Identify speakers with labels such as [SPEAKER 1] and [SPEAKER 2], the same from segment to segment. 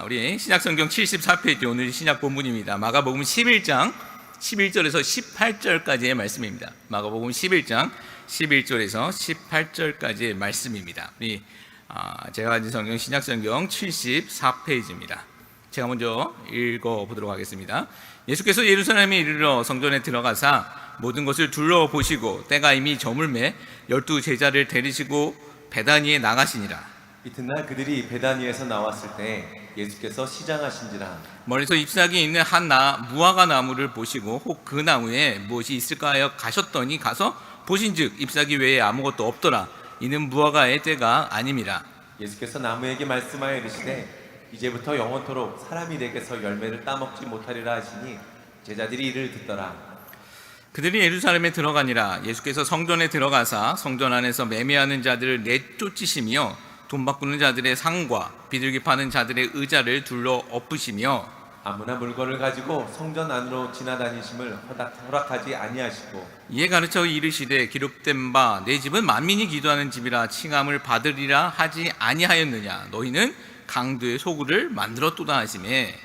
[SPEAKER 1] 우리 신약성경 74페이지 오늘 신약 본문입니다. 마가복음 11장 11절에서 18절까지의 말씀입니다. 마가복음 11장 11절에서 18절까지의 말씀입니다. 우리 제가 가진 성경 신약성경 74페이지입니다. 제가 먼저 읽어보도록 하겠습니다. 예수께서 예루살렘에 이르러 성전에 들어가사 모든 것을 둘러보시고 때가 이미 저물매 12 제자를 데리시고 베다니에 나가시니라.
[SPEAKER 2] 이튿날 그들이 베다니에서 나왔을 때 예수께서 시장하신지라.
[SPEAKER 1] 멀리서 잎사귀 있는 한 무화과 나무를 보시고 혹 그 나무에 무엇이 있을까 하여 가셨더니 가서 보신즉 잎사귀 외에 아무것도 없더라. 이는 무화과의 때가 아님이라.
[SPEAKER 2] 예수께서 나무에게 말씀하여 이르시되 이제부터 영원토록 사람이 내게서 열매를 따먹지 못하리라 하시니 제자들이 이를 듣더라.
[SPEAKER 1] 그들이 예루살렘에 들어가니라. 예수께서 성전에 들어가사 성전 안에서 매매하는 자들을 내쫓으시며 돈 바꾸는 자들의 상과 비둘기 파는 자들의 의자를 둘러 엎으시며
[SPEAKER 2] 아무나 물건을 가지고 성전 안으로 지나다니심을 허락하지 아니하시고
[SPEAKER 1] 이에 가르쳐 이르시되 기록된 바 내 집은 만민이 기도하는 집이라 칭함을 받으리라 하지 아니하였느냐. 너희는 강도의 소굴을 만들었도다 하시매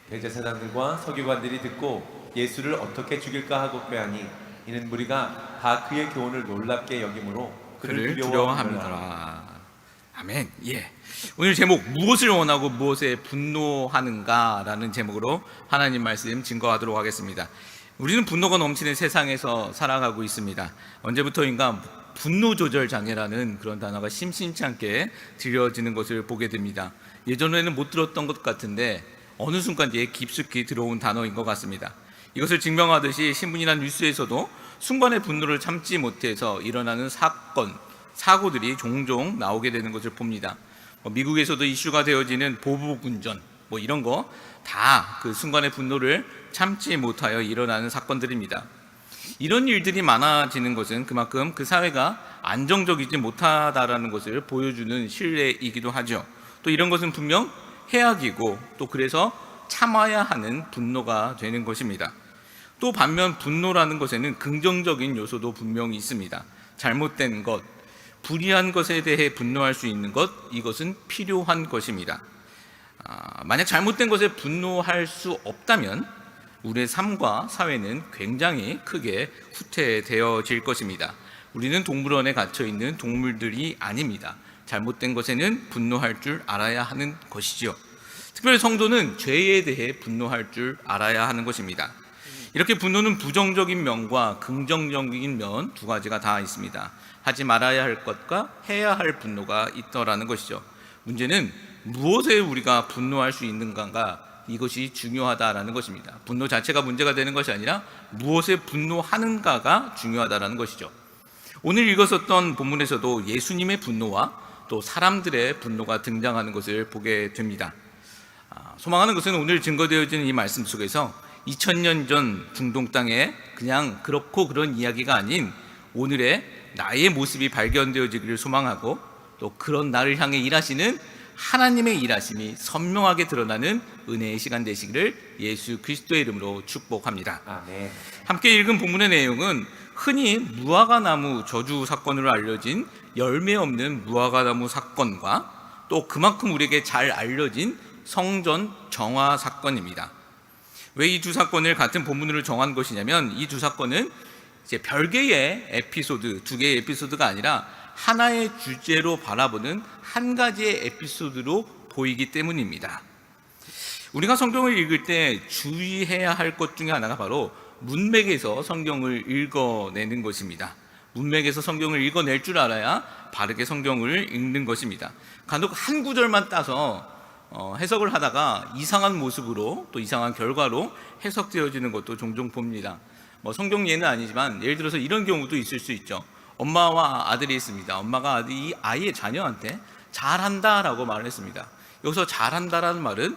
[SPEAKER 2] 대제사장들과 서기관들이 듣고 예수를 어떻게 죽일까 하고 꾀하니 이는 무리가 다 그의 교훈을 놀랍게 여김으로
[SPEAKER 1] 그를 두려워함이더라. 아멘. 예. 오늘 제목 무엇을 원하고 무엇에 분노하는가라는 제목으로 하나님 말씀 증거하도록 하겠습니다. 우리는 분노가 넘치는 세상에서 살아가고 있습니다. 언제부터인가 분노 조절 장애라는 그런 단어가 심심치 않게 들려지는 것을 보게 됩니다. 예전에는 못 들었던 것 같은데 어느 순간 뒤에 깊숙이 들어온 단어인 것 같습니다. 이것을 증명하듯이 신문이나 뉴스에서도 순간의 분노를 참지 못해서 일어나는 사고들이 종종 나오게 되는 것을 봅니다. 미국에서도 이슈가 되어지는 보복운전 이런 거 다 그 순간의 분노를 참지 못하여 일어나는 사건들입니다. 이런 일들이 많아지는 것은 그만큼 그 사회가 안정적이지 못하다라는 것을 보여주는 신뢰이기도 하죠. 또 이런 것은 분명 해악이고 또 그래서 참아야 하는 분노가 되는 것입니다. 또 반면 분노라는 것에는 긍정적인 요소도 분명히 있습니다. 잘못된 것, 불의한 것에 대해 분노할 수 있는 것, 이것은 필요한 것입니다. 만약 잘못된 것에 분노할 수 없다면 우리의 삶과 사회는 굉장히 크게 후퇴되어질 것입니다. 우리는 동물원에 갇혀 있는 동물들이 아닙니다. 잘못된 것에는 분노할 줄 알아야 하는 것이죠. 특별히 성도는 죄에 대해 분노할 줄 알아야 하는 것입니다. 이렇게 분노는 부정적인 면과 긍정적인 면 두 가지가 다 있습니다. 하지 말아야 할 것과 해야 할 분노가 있더라는 것이죠. 문제는 무엇에 우리가 분노할 수 있는가가 이것이 중요하다라는 것입니다. 분노 자체가 문제가 되는 것이 아니라 무엇에 분노하는가가 중요하다라는 것이죠. 오늘 읽었었던 본문에서도 예수님의 분노와 또 사람들의 분노가 등장하는 것을 보게 됩니다. 소망하는 것은 오늘 증거되어지는 이 말씀 속에서 2000년 전 중동 땅에 그냥 그렇고 그런 이야기가 아닌 오늘의 나의 모습이 발견되어지기를 소망하고 또 그런 나를 향해 일하시는 하나님의 일하심이 선명하게 드러나는 은혜의 시간 되시기를 예수 그리스도의 이름으로 축복합니다.
[SPEAKER 2] 아멘.
[SPEAKER 1] 함께 읽은 본문의 내용은 흔히 무화과 나무 저주 사건으로 알려진 열매 없는 무화과 나무 사건과 또 그만큼 우리에게 잘 알려진 성전 정화 사건입니다. 왜 이 두 사건을 같은 본문으로 정한 것이냐면 이 두 사건은 이제 별개의 에피소드, 두 개의 에피소드가 아니라 하나의 주제로 바라보는 한 가지의 에피소드로 보이기 때문입니다. 우리가 성경을 읽을 때 주의해야 할 것 중에 하나가 바로 문맥에서 성경을 읽어내는 것입니다. 문맥에서 성경을 읽어낼 줄 알아야 바르게 성경을 읽는 것입니다. 간혹 한 구절만 따서 해석을 하다가 이상한 모습으로 또 이상한 결과로 해석되어지는 것도 종종 봅니다. 성경 예는 아니지만 예를 들어서 이런 경우도 있을 수 있죠. 엄마와 아들이 있습니다. 엄마가 이 아이의 자녀한테 잘한다라고 말을 했습니다. 여기서 잘한다라는 말은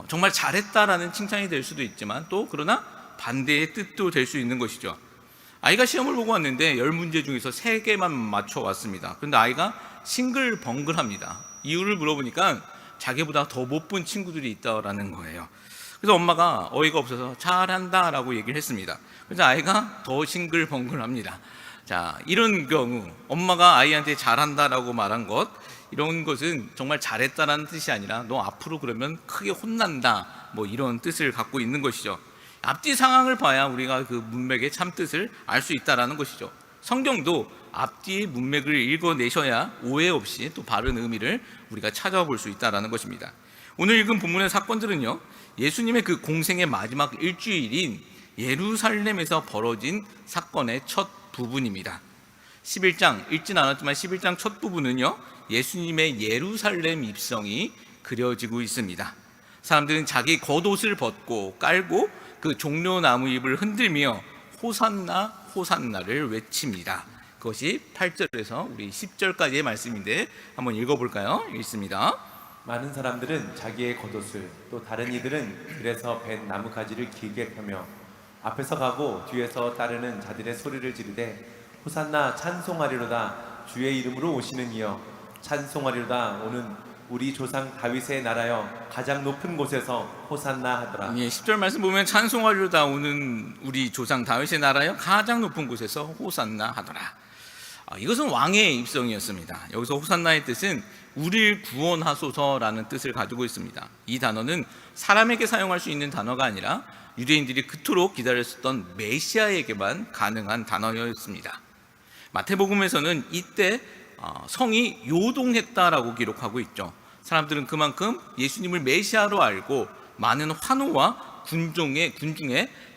[SPEAKER 1] 정말 잘했다라는 칭찬이 될 수도 있지만 또 그러나 반대의 뜻도 될 수 있는 것이죠. 아이가 시험을 보고 왔는데 10문제 중에서 3개만 맞춰왔습니다. 그런데 아이가 싱글벙글합니다. 이유를 물어보니까 자기보다 더 못 본 친구들이 있다라는 거예요. 그래서 엄마가 어이가 없어서 잘한다라고 얘기를 했습니다. 그래서 아이가 더 싱글벙글합니다. 자, 이런 경우 엄마가 아이한테 잘한다라고 말한 것, 이런 것은 정말 잘했다라는 뜻이 아니라 너 앞으로 그러면 크게 혼난다, 뭐 이런 뜻을 갖고 있는 것이죠. 앞뒤 상황을 봐야 우리가 그 문맥의 참 뜻을 알 수 있다라는 것이죠. 성경도 앞뒤의 문맥을 읽어내셔야 오해 없이 또 바른 의미를 우리가 찾아볼 수 있다라는 것입니다. 오늘 읽은 본문의 사건들은요, 예수님의 그 공생의 마지막 일주일인 예루살렘에서 벌어진 사건의 첫 부분입니다. 11장 읽진 않았지만 11장 첫 부분은요, 예수님의 예루살렘 입성이 그려지고 있습니다. 사람들은 자기 겉옷을 벗고 깔고 그 종려나무 잎을 흔들며 호산나 호산나를 외칩니다. 그것이 8절에서 우리 10절까지의 말씀인데 한번 읽어볼까요? 읽습니다.
[SPEAKER 2] 많은 사람들은 자기의 겉옷을 또 다른 이들은 들에서 벤 나뭇가지를 길게 펴며 앞에서 가고 뒤에서 따르는 자들의 소리를 지르되 호산나 찬송하리로다 주의 이름으로 오시는 이여 찬송하리로다 오는 우리 조상 다윗의 나라여 가장 높은 곳에서 호산나 하더라.
[SPEAKER 1] 예, 10절 말씀 보면 찬송하리로다 오는 우리 조상 다윗의 나라여 가장 높은 곳에서 호산나 하더라. 이것은 왕의 입성이었습니다. 여기서 호산나의 뜻은 우리를 구원하소서라는 뜻을 가지고 있습니다. 이 단어는 사람에게 사용할 수 있는 단어가 아니라 유대인들이 그토록 기다렸었던 메시아에게만 가능한 단어였습니다. 마태복음에서는 이때 성이 요동했다라고 기록하고 있죠. 사람들은 그만큼 예수님을 메시아로 알고 많은 환호와 군중의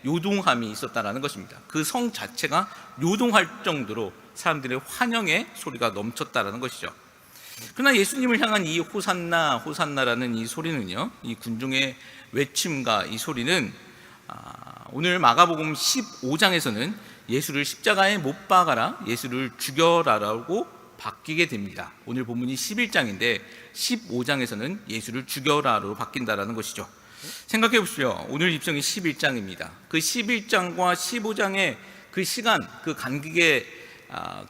[SPEAKER 1] 요동함이 있었다라는 것입니다. 그 성 자체가 요동할 정도로 사람들의 환영의 소리가 넘쳤다라는 것이죠. 그러나 예수님을 향한 이 호산나 호산나라는 이 소리는요, 이 군중의 외침과 이 소리는 오늘 마가복음 15장에서는 예수를 십자가에 못 박아라, 예수를 죽여라라고 바뀌게 됩니다. 오늘 본문이 11장인데 15장에서는 예수를 죽여라로 바뀐다라는 것이죠. 생각해 보십시오. 오늘 입성이 11장입니다. 그 11장과 15장의 그 시간, 그 간격의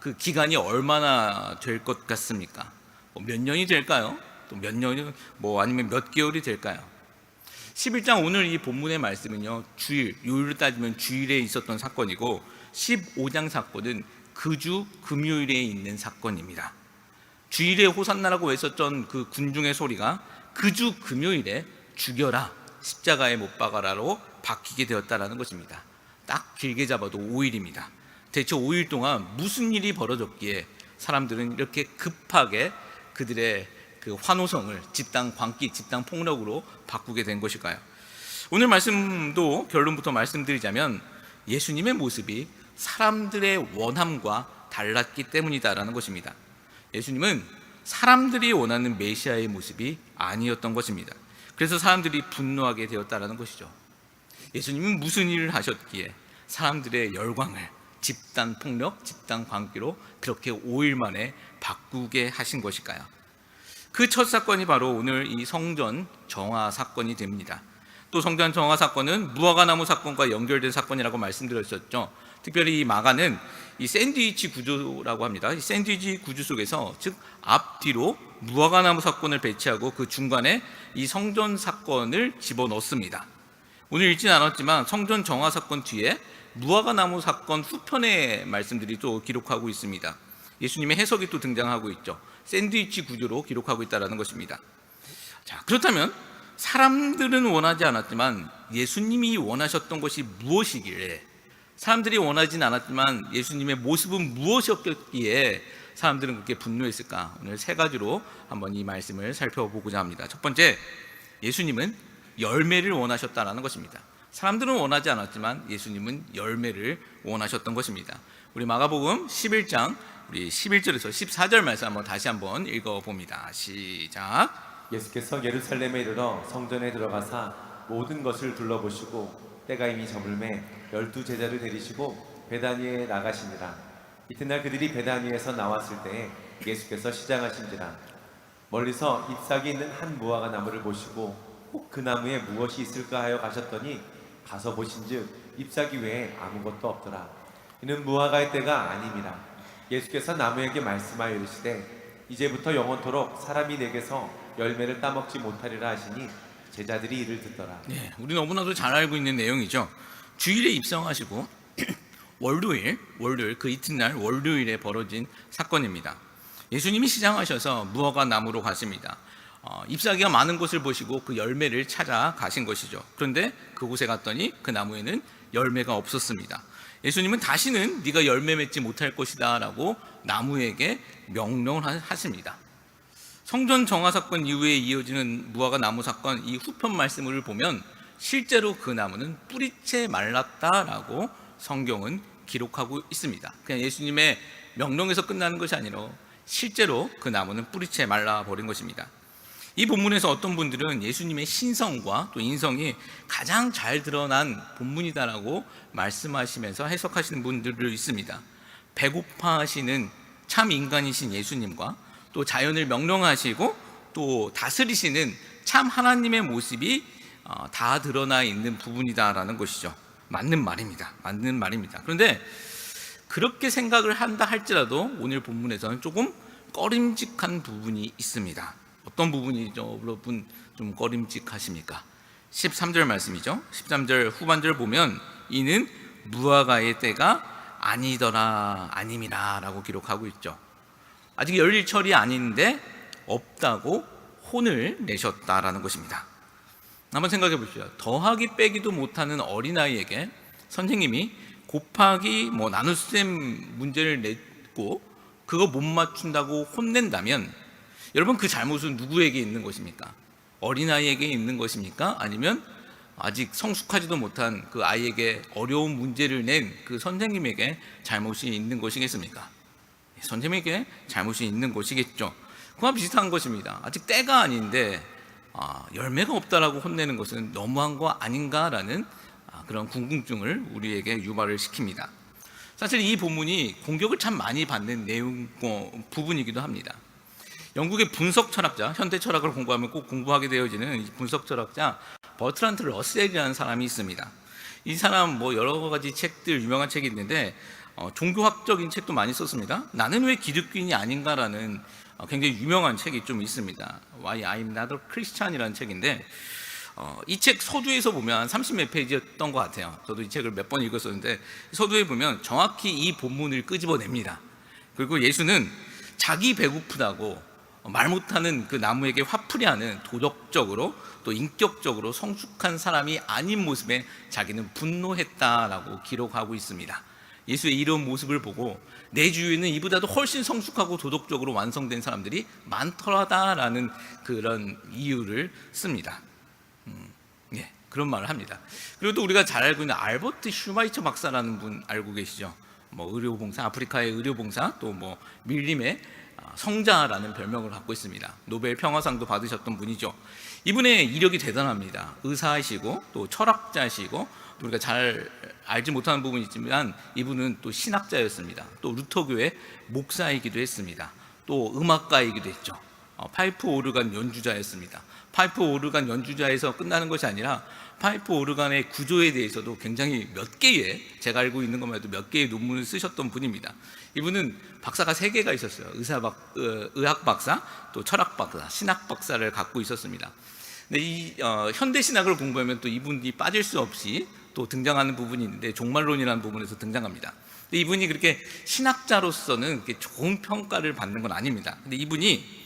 [SPEAKER 1] 그 기간이 얼마나 될 것 같습니까? 몇 년이 될까요? 또 몇 년이 아니면 몇 개월이 될까요? 11장 오늘 이 본문의 말씀은요, 주일, 요일로 따지면 주일에 있었던 사건이고 15장 사건은 그 주 금요일에 있는 사건입니다. 주일에 호산나라고 외쳤던 그 군중의 소리가 그 주 금요일에 죽여라, 십자가에 못 박아라로 바뀌게 되었다라는 것입니다. 딱 길게 잡아도 5일입니다. 대체 5일 동안 무슨 일이 벌어졌기에 사람들은 이렇게 급하게 그들의 그 환호성을 집단 광기, 집단 폭력으로 바꾸게 된 것일까요? 오늘 말씀도 결론부터 말씀드리자면 예수님의 모습이 사람들의 원함과 달랐기 때문이다라는 것입니다. 예수님은 사람들이 원하는 메시아의 모습이 아니었던 것입니다. 그래서 사람들이 분노하게 되었다라는 것이죠. 예수님은 무슨 일을 하셨기에 사람들의 열광을 집단 폭력, 집단 광기로 그렇게 5일 만에 바꾸게 하신 것일까요? 그 첫 사건이 바로 오늘 이 성전 정화 사건이 됩니다. 또 성전 정화 사건은 무화과나무 사건과 연결된 사건이라고 말씀드렸었죠. 특별히 이 마가는 이 샌드위치 구조라고 합니다. 이 샌드위치 구조 속에서, 즉 앞뒤로 무화과나무 사건을 배치하고 그 중간에 이 성전 사건을 집어넣습니다. 오늘 읽지는 않았지만 성전 정화 사건 뒤에 무화과나무 사건 후편의 말씀들이 또 기록하고 있습니다. 예수님의 해석이 또 등장하고 있죠. 샌드위치 구조로 기록하고 있다는 것입니다. 자, 그렇다면 사람들은 원하지 않았지만 예수님이 원하셨던 것이 무엇이길래, 사람들이 원하진 않았지만 예수님의 모습은 무엇이었기에 사람들은 그렇게 분노했을까? 오늘 세 가지로 한번 이 말씀을 살펴보고자 합니다. 첫 번째, 예수님은 열매를 원하셨다는 것입니다. 사람들은 원하지 않았지만 예수님은 열매를 원하셨던 것입니다. 우리 마가복음 11장 우리 11절에서 14절 말씀 한번 다시 한번 읽어봅니다. 시작.
[SPEAKER 2] 예수께서 예루살렘에 이르러 성전에 들어가사 모든 것을 둘러보시고 때가 이미 저물매 12제자를 데리시고 베다니에 나가시니라. 이튿날 그들이 베다니에서 나왔을 때에 예수께서 시장하신지라. 멀리서 잎사귀 있는 한 무화과 나무를 보시고 혹 그 나무에 무엇이 있을까 하여 가셨더니 가서 보신즉 잎사귀 외에 아무것도 없더라. 이는 무화과의 때가 아님이라. 예수께서 나무에게 말씀하여 이르시되 이제부터 영원토록 사람이 내게서 열매를 따먹지 못하리라 하시니 제자들이 이를 듣더라.
[SPEAKER 1] 네, 우리 너무나도 잘 알고 있는 내용이죠. 주일에 입성하시고 월요일 그 이튿날 월요일에 벌어진 사건입니다. 예수님이 시장하셔서 무화과 나무로 가십니다. 잎사귀가 많은 곳을 보시고 그 열매를 찾아 가신 것이죠. 그런데 그곳에 갔더니 그 나무에는 열매가 없었습니다. 예수님은 다시는 네가 열매 맺지 못할 것이다 라고 나무에게 명령을 하십니다. 성전 정화 사건 이후에 이어지는 무화과 나무 사건, 이 후편 말씀을 보면 실제로 그 나무는 뿌리채 말랐다라고 성경은 기록하고 있습니다. 그냥 예수님의 명령에서 끝나는 것이 아니라 실제로 그 나무는 뿌리채 말라버린 것입니다. 이 본문에서 어떤 분들은 예수님의 신성과 또 인성이 가장 잘 드러난 본문이다라고 말씀하시면서 해석하시는 분들도 있습니다. 배고파하시는 참 인간이신 예수님과 또 자연을 명령하시고 또 다스리시는 참 하나님의 모습이 다 드러나 있는 부분이다라는 것이죠. 맞는 말입니다. 그런데 그렇게 생각을 한다 할지라도 오늘 본문에서는 조금 꺼림직한 부분이 있습니다. 어떤 부분이죠? 여러분 좀 꺼림직하십니까? 13절 말씀이죠. 13절 후반절 보면 이는 무화과의 때가 아니더라 아님이라 라고 기록하고 있죠. 아직 열릴 철이 아닌데 없다고 혼을 내셨다라는 것입니다. 한번 생각해 보시죠. 더하기 빼기도 못하는 어린아이에게 선생님이 곱하기 나눗셈 문제를 냈고 그거 못 맞춘다고 혼낸다면 여러분 그 잘못은 누구에게 있는 것입니까? 어린아이에게 있는 것입니까? 아니면 아직 성숙하지도 못한 그 아이에게 어려운 문제를 낸 그 선생님에게 잘못이 있는 것이겠습니까? 선생님에게 잘못이 있는 것이겠죠. 그와 비슷한 것입니다. 아직 때가 아닌데 열매가 없다라고 혼내는 것은 너무한 거 아닌가라는 그런 궁금증을 우리에게 유발을 시킵니다. 사실 이 본문이 공격을 참 많이 받는 내용 부분이기도 합니다. 영국의 분석 철학자, 현대 철학을 공부하면 꼭 공부하게 되어지는 이 분석 철학자 버트란트 러셀이라는 사람이 있습니다. 이 사람 여러 가지 책들, 유명한 책이 있는데 종교학적인 책도 많이 썼습니다. 나는 왜 기독교인이 아닌가라는 굉장히 유명한 책이 좀 있습니다. Why I'm Not a Christian이라는 책인데 이 책 서두에서 보면 30몇 페이지였던 것 같아요. 저도 이 책을 몇 번 읽었었는데 서두에 보면 정확히 이 본문을 끄집어냅니다. 그리고 예수는 자기 배고프다고 말 못하는 그 나무에게 화풀이하는 도덕적으로 또 인격적으로 성숙한 사람이 아닌 모습에 자기는 분노했다라고 기록하고 있습니다. 예수의 이런 모습을 보고 내 주위에는 이보다도 훨씬 성숙하고 도덕적으로 완성된 사람들이 많더라라는 그런 이유를 씁니다. 그런 말을 합니다. 그리고 또 우리가 잘 알고 있는 알버트 슈마이처 박사라는 분 알고 계시죠? 의료봉사, 아프리카의 의료봉사, 또 밀림의 성자라는 별명을 갖고 있습니다. 노벨 평화상도 받으셨던 분이죠. 이분의 이력이 대단합니다. 의사이시고 또 철학자이시고 또 우리가 잘 알지 못하는 부분이 있지만 이분은 또 신학자였습니다. 또 루터교의 목사이기도 했습니다. 또 음악가이기도 했죠. 파이프 오르간 연주자였습니다. 파이프 오르간 연주자에서 끝나는 것이 아니라 파이프 오르간의 구조에 대해서도 굉장히 몇 개의, 제가 알고 있는 것만 해도 몇 개의 논문을 쓰셨던 분입니다. 이분은 박사가 3개가 있었어요. 의학 박사, 또 철학 박사, 신학 박사를 갖고 있었습니다. 근데 이 현대 신학을 공부하면 또 이분이 빠질 수 없이 또 등장하는 부분이 있는데 종말론이라는 부분에서 등장합니다. 근데 이분이 그렇게 신학자로서는 그렇게 좋은 평가를 받는 건 아닙니다. 근데 이분이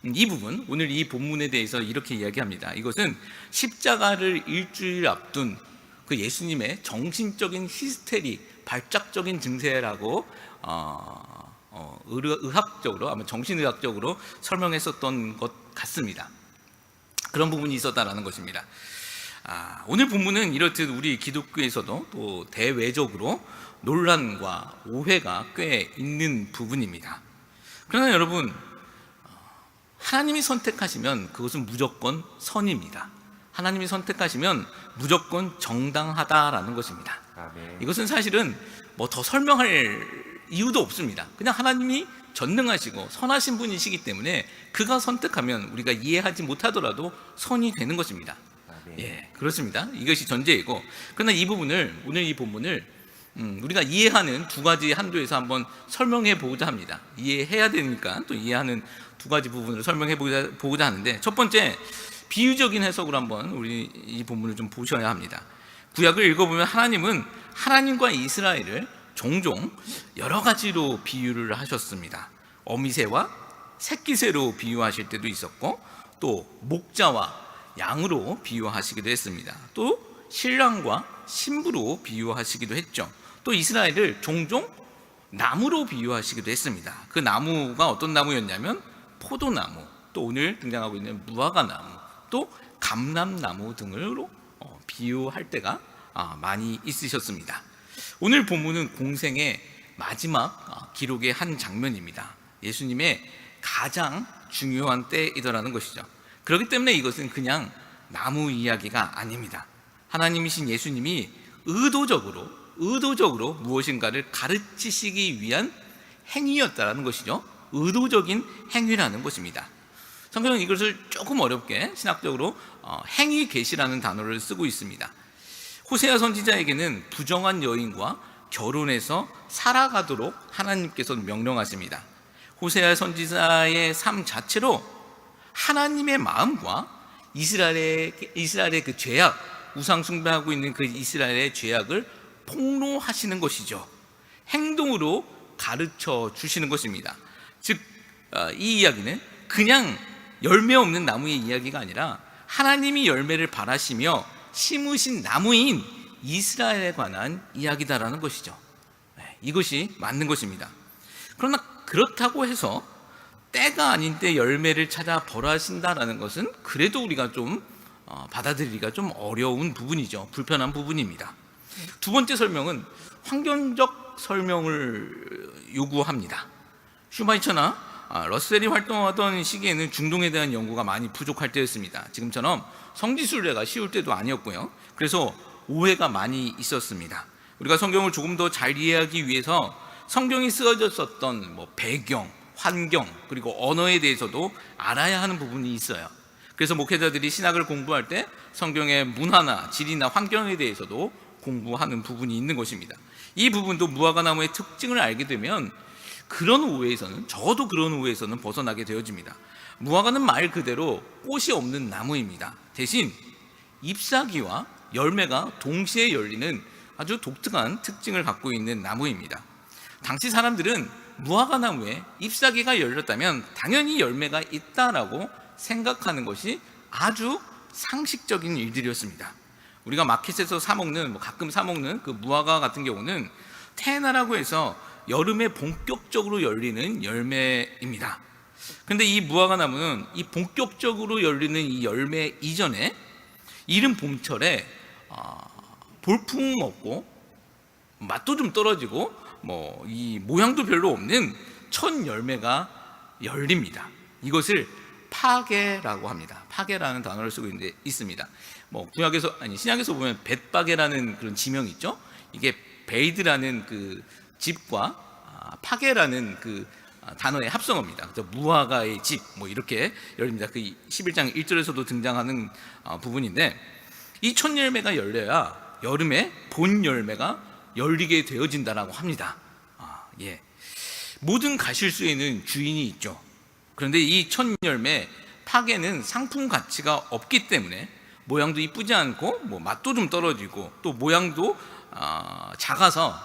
[SPEAKER 1] 이 부분, 오늘 이 본문에 대해서 이렇게 이야기합니다. 이것은 십자가를 일주일 앞둔 그 예수님의 정신적인 히스테리, 발작적인 증세라고 의학적으로, 아마 정신의학적으로 설명했었던 것 같습니다. 그런 부분이 있었다라는 것입니다. 오늘 본문은 이렇듯 우리 기독교에서도 또 대외적으로 논란과 오해가 꽤 있는 부분입니다. 그러나 여러분, 하나님이 선택하시면 그것은 무조건 선입니다. 하나님이 선택하시면 무조건 정당하다라는 것입니다.
[SPEAKER 2] 아멘.
[SPEAKER 1] 이것은 사실은 더 설명할 이유도 없습니다. 그냥 하나님이 전능하시고 선하신 분이시기 때문에 그가 선택하면 우리가 이해하지 못하더라도 선이 되는 것입니다.
[SPEAKER 2] 아멘.
[SPEAKER 1] 그렇습니다. 이것이 전제이고, 그러나 이 부분을, 오늘 이 본문을 우리가 이해하는 두 가지 한도에서 한번 설명해 보고자 합니다. 이해해야 되니까 또 이해하는 두 가지 부분을 설명해 보고자 하는데, 첫 번째, 비유적인 해석으로 한번 우리 이 본문을 좀 보셔야 합니다. 구약을 읽어보면 하나님은 하나님과 이스라엘을 종종 여러 가지로 비유를 하셨습니다. 어미새와 새끼새로 비유하실 때도 있었고, 또 목자와 양으로 비유하시기도 했습니다. 또 신랑과 신부로 비유하시기도 했죠. 또 이스라엘을 종종 나무로 비유하시기도 했습니다. 그 나무가 어떤 나무였냐면 포도나무, 또 오늘 등장하고 있는 무화과나무, 또 감람나무 등으로 비유할 때가 많이 있으셨습니다. 오늘 본문은 공생의 마지막 기록의 한 장면입니다. 예수님의 가장 중요한 때이더라는 것이죠. 그렇기 때문에 이것은 그냥 나무 이야기가 아닙니다. 하나님이신 예수님이 의도적으로 무엇인가를 가르치시기 위한 행위였다라는 것이죠. 의도적인 행위라는 것입니다. 성경은 이것을 조금 어렵게 신학적으로 행위 계시라는 단어를 쓰고 있습니다. 호세아 선지자에게는 부정한 여인과 결혼해서 살아가도록 하나님께서 명령하십니다. 호세아 선지자의 삶 자체로 하나님의 마음과 이스라엘의 그 죄악, 우상 숭배하고 있는 그 이스라엘의 죄악을 폭로하시는 것이죠. 행동으로 가르쳐 주시는 것입니다. 즉, 이 이야기는 그냥 열매 없는 나무의 이야기가 아니라 하나님이 열매를 바라시며 심으신 나무인 이스라엘에 관한 이야기다라는 것이죠. 이것이 맞는 것입니다. 그러나 그렇다고 해서 때가 아닌 때 열매를 찾아 벌하신다라는 것은 그래도 우리가 좀 받아들이기가 좀 어려운 부분이죠. 불편한 부분입니다. 두 번째 설명은 환경적 설명을 요구합니다. 슈마이처나 러셀이 활동하던 시기에는 중동에 대한 연구가 많이 부족할 때였습니다. 지금처럼 성지순례가 쉬울 때도 아니었고요. 그래서 오해가 많이 있었습니다. 우리가 성경을 조금 더 잘 이해하기 위해서 성경이 쓰여졌었던 배경, 환경, 그리고 언어에 대해서도 알아야 하는 부분이 있어요. 그래서 목회자들이 신학을 공부할 때 성경의 문화나 지리나 환경에 대해서도 공부하는 부분이 있는 것입니다. 이 부분도 무화과나무의 특징을 알게 되면 적어도 그런 오해에서는 벗어나게 되어집니다. 무화과는 말 그대로 꽃이 없는 나무입니다. 대신 잎사귀와 열매가 동시에 열리는 아주 독특한 특징을 갖고 있는 나무입니다. 당시 사람들은 무화과나무에 잎사귀가 열렸다면 당연히 열매가 있다라고 생각하는 것이 아주 상식적인 일들이었습니다. 우리가 마켓에서 가끔 사먹는 그 무화과 같은 경우는 테나라고 해서 여름에 본격적으로 열리는 열매입니다. 그런데 이 무화과 나무는 이 본격적으로 열리는 이 열매 이전에 이른 봄철에 볼품 없고 맛도 좀 떨어지고 이 모양도 별로 없는 첫 열매가 열립니다. 이것을 파게라고 합니다. 파게라는 단어를 쓰고 있습니다. 신약에서 보면 벳바게라는 그런 지명이 있죠. 이게 베이드라는 그 집과 파게라는 그 단어의 합성어입니다. 그래서 무화과의 집 이렇게 열립니다. 그 11장 1절에서도 등장하는 부분인데 이 첫 열매가 열려야 여름에 본 열매가 열리게 되어진다라고 합니다. 모든 가실수에는 주인이 있죠. 그런데 이 첫 열매 파게는 상품 가치가 없기 때문에 모양도 이쁘지 않고 맛도 좀 떨어지고 또 모양도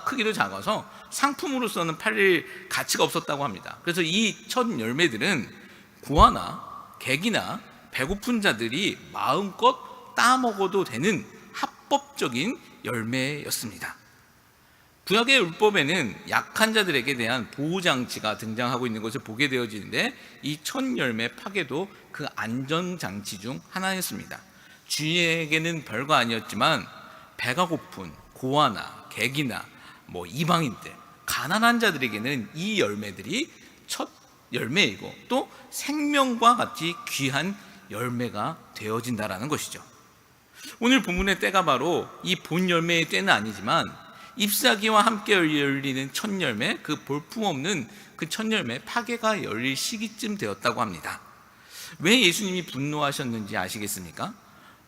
[SPEAKER 1] 크기도 작아서 상품으로서는 팔릴 가치가 없었다고 합니다. 그래서 이 첫 열매들은 고아나 객이나 배고픈 자들이 마음껏 따먹어도 되는 합법적인 열매였습니다. 구약의 율법에는 약한 자들에게 대한 보호장치가 등장하고 있는 것을 보게 되어지는데 이 첫 열매 파게도 그 안전장치 중 하나였습니다. 주인에게는 별거 아니었지만 배가 고픈 고아나 객이나 이방인들, 가난한 자들에게는 이 열매들이 첫 열매이고 또 생명과 같이 귀한 열매가 되어진다라는 것이죠. 오늘 본문의 때가 바로 이 본 열매의 때는 아니지만 잎사귀와 함께 열리는 첫 열매, 그 볼품없는 그 첫 열매 파게가 열릴 시기쯤 되었다고 합니다. 왜 예수님이 분노하셨는지 아시겠습니까?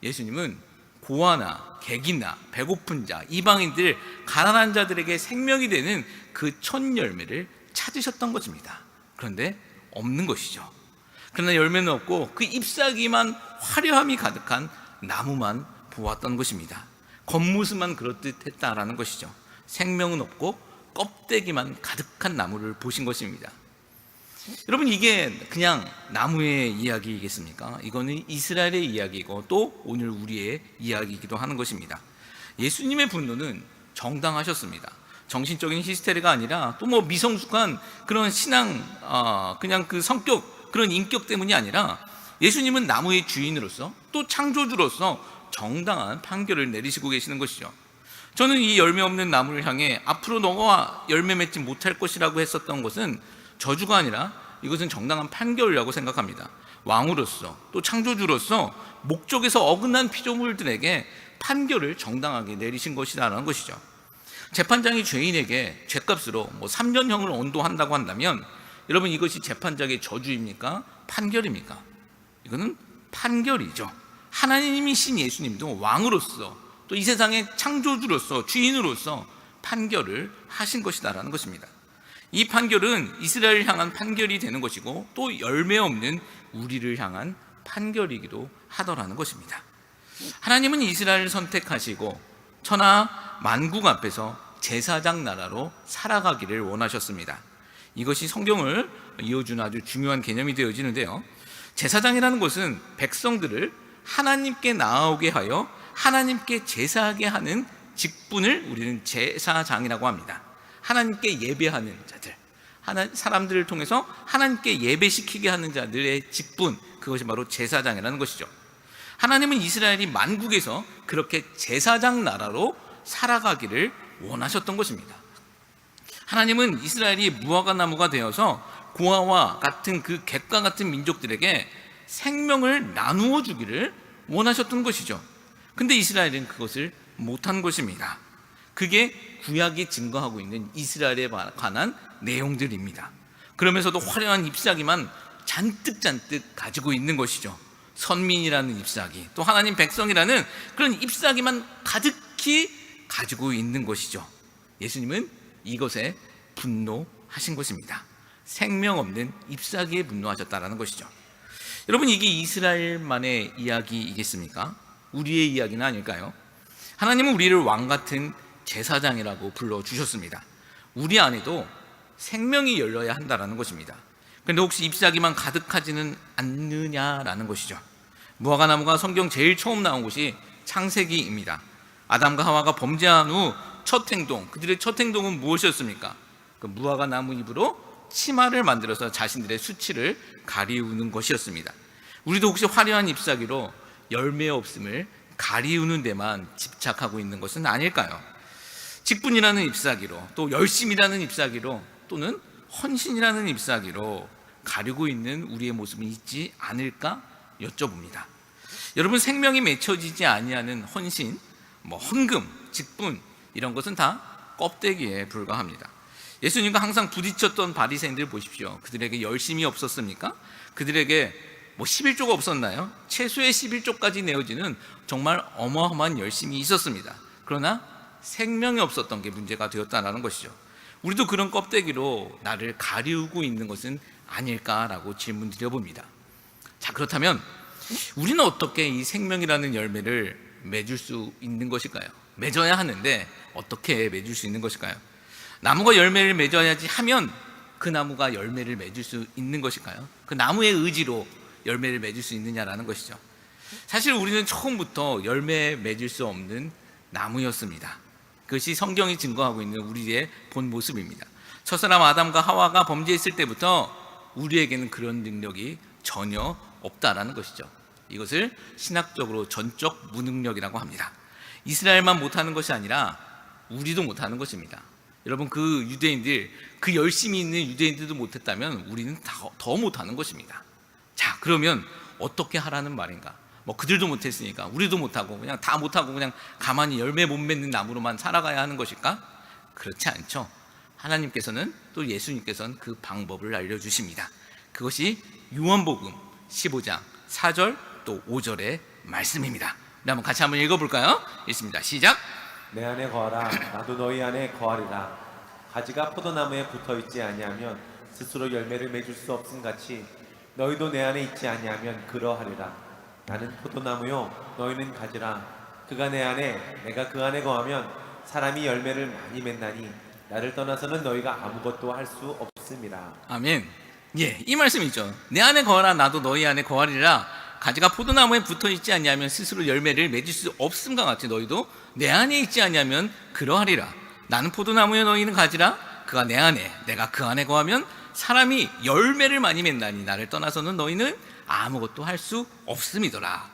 [SPEAKER 1] 예수님은 고아나 객이나 배고픈 자, 이방인들, 가난한 자들에게 생명이 되는 그 첫 열매를 찾으셨던 것입니다. 그런데 없는 것이죠. 그러나 열매는 없고 그 잎사귀만 화려함이 가득한 나무만 보았던 것입니다. 겉모습만 그렇듯했다라는 것이죠. 생명은 없고 껍데기만 가득한 나무를 보신 것입니다. 여러분, 이게 그냥 나무의 이야기이겠습니까? 이거는 이스라엘의 이야기이고 또 오늘 우리의 이야기이기도 하는 것입니다. 예수님의 분노는 정당하셨습니다. 정신적인 히스테리가 아니라 또 뭐 미성숙한 그런 신앙, 그냥 그 성격, 그런 인격 때문이 아니라 예수님은 나무의 주인으로서 또 창조주로서 정당한 판결을 내리시고 계시는 것이죠. 저는 이 열매 없는 나무를 향해 앞으로 너가 열매 맺지 못할 것이라고 했었던 것은 저주가 아니라 이것은 정당한 판결이라고 생각합니다. 왕으로서 또 창조주로서 목적에서 어긋난 피조물들에게 판결을 정당하게 내리신 것이라는 것이죠. 재판장이 죄인에게 죄값으로 3년형을 언도한다고 한다면 여러분, 이것이 재판장의 저주입니까? 판결입니까? 이거는 판결이죠. 하나님이신 예수님도 왕으로서 또 이 세상의 창조주로서 주인으로서 판결을 하신 것이다라는 것입니다. 이 판결은 이스라엘을 향한 판결이 되는 것이고 또 열매 없는 우리를 향한 판결이기도 하더라는 것입니다. 하나님은 이스라엘을 선택하시고 천하 만국 앞에서 제사장 나라로 살아가기를 원하셨습니다. 이것이 성경을 이어주는 아주 중요한 개념이 되어지는데요, 제사장이라는 것은 백성들을 하나님께 나아오게 하여 하나님께 제사하게 하는 직분을 우리는 제사장이라고 합니다. 하나님께 예배하는 자들, 사람들을 통해서 하나님께 예배시키게 하는 자들의 직분, 그것이 바로 제사장이라는 것이죠. 하나님은 이스라엘이 만국에서 그렇게 제사장 나라로 살아가기를 원하셨던 것입니다. 하나님은 이스라엘이 무화과 나무가 되어서 고아와 같은 그 객과 같은 민족들에게 생명을 나누어 주기를 원하셨던 것이죠. 근데 이스라엘은 그것을 못한 것입니다. 그게 구약이 증거하고 있는 이스라엘에 관한 내용들입니다. 그러면서도 화려한 잎사귀만 잔뜩 가지고 있는 것이죠. 선민이라는 잎사귀, 또 하나님 백성이라는 그런 잎사귀만 가득히 가지고 있는 것이죠. 예수님은 이것에 분노하신 것입니다. 생명 없는 잎사귀에 분노하셨다라는 것이죠. 여러분, 이게 이스라엘만의 이야기이겠습니까? 우리의 이야기는 아닐까요? 하나님은 우리를 왕 같은 제사장이라고 불러주셨습니다. 우리 안에도 생명이 열려야 한다는 것입니다. 그런데 혹시 잎사귀만 가득하지는 않느냐라는 것이죠. 무화과 나무가 성경 제일 처음 나온 곳이 창세기입니다. 아담과 하와가 범죄한 후 첫 행동, 그들의 첫 행동은 무엇이었습니까? 그 무화과 나무 잎으로 치마를 만들어서 자신들의 수치를 가리우는 것이었습니다. 우리도 혹시 화려한 잎사귀로 열매 없음을 가리우는 데만 집착하고 있는 것은 아닐까요? 직분이라는 잎사귀로, 또 열심이라는 잎사귀로, 또는 헌신이라는 잎사귀로 가리고 있는 우리의 모습은 있지 않을까 여쭤봅니다. 여러분, 생명이 맺혀지지 아니하는 헌신, 헌금, 직분, 이런 것은 다 껍데기에 불과합니다. 예수님과 항상 부딪혔던 바리새인들 보십시오. 그들에게 열심이 없었습니까? 그들에게 11조가 없었나요? 최소의 11조까지 내어지는 정말 어마어마한 열심이 있었습니다. 그러나 생명이 없었던 게 문제가 되었다는 것이죠. 우리도 그런 껍데기로 나를 가리우고 있는 것은 아닐까라고 질문 드려봅니다. 자, 그렇다면 우리는 어떻게 이 생명이라는 열매를 맺을 수 있는 것일까요? 맺어야 하는데 어떻게 맺을 수 있는 것일까요? 나무가 열매를 맺어야지 하면 그 나무가 열매를 맺을 수 있는 것일까요? 그 나무의 의지로 열매를 맺을 수 있느냐라는 것이죠. 사실 우리는 처음부터 열매 맺을 수 없는 나무였습니다. 그것이 성경이 증거하고 있는 우리의 본 모습입니다. 첫사람 아담과 하와가 범죄했을 때부터 우리에게는 그런 능력이 전혀 없다라는 것이죠. 이것을 신학적으로 전적 무능력이라고 합니다. 이스라엘만 못하는 것이 아니라 우리도 못하는 것입니다. 여러분, 그 유대인들, 그 열심히 있는 유대인들도 못했다면 우리는 더 못하는 것입니다. 자, 그러면 어떻게 하라는 말인가? 그들도 못했으니까 우리도 못하고 그냥 다 못하고 그냥 가만히 열매 못 맺는 나무로만 살아가야 하는 것일까? 그렇지 않죠. 하나님께서는, 또 예수님께서는 그 방법을 알려주십니다. 그것이 요한복음 15장 4절 또 5절의 말씀입니다. 한번 같이 한번 읽어볼까요? 읽습니다. 시작.
[SPEAKER 2] 내 안에 거하라, 나도 너희 안에 거하리라. 가지가 포도나무에 붙어있지 아니하면 스스로 열매를 맺을 수 없음 같이 너희도 내 안에 있지 아니하면 그러하리라. 나는 포도나무요, 너희는 가지라. 그가 내 안에, 내가 그 안에 거하면 사람이 열매를 많이 맺나니 나를 떠나서는 너희가 아무것도 할 수 없음이라.
[SPEAKER 1] 아멘. 예, 이 말씀이죠. 내 안에 거하라 나도 너희 안에 거하리라. 가지가 포도나무에 붙어 있지 아니하면 스스로 열매를 맺을 수 없음과 같이 너희도 내 안에 있지 아니하면 그러하리라. 나는 포도나무에 너희는 가지라. 그가 내 안에 내가 그 안에 거하면 사람이 열매를 많이 맺나니 나를 떠나서는 너희는 아무것도 할 수 없음이더라.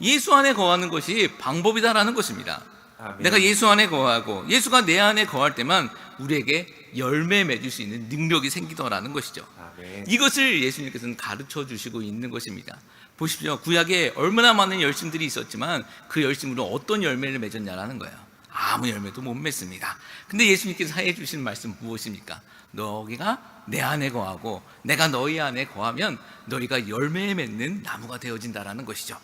[SPEAKER 1] 예수 안에 거하는 것이 방법이다라는 것입니다.
[SPEAKER 2] 아멘.
[SPEAKER 1] 내가 예수 안에 거하고 예수가 내 안에 거할 때만 우리에게 열매 맺을 수 있는 능력이 생기더라는 것이죠.
[SPEAKER 2] 아멘.
[SPEAKER 1] 이것을 예수님께서는 가르쳐 주시고 있는 것입니다. 보십시오. 구약에 얼마나 많은 열심들이 있었지만 그 열심으로 어떤 열매를 맺었냐라는 거예요. 아무 열매도 못 맺습니다. 근데 예수님께서 해 주신 말씀 무엇입니까? 너희가 내 안에 거하고 내가 너희 안에 거하면 너희가 열매 맺는 나무가 되어진다라는 것이죠.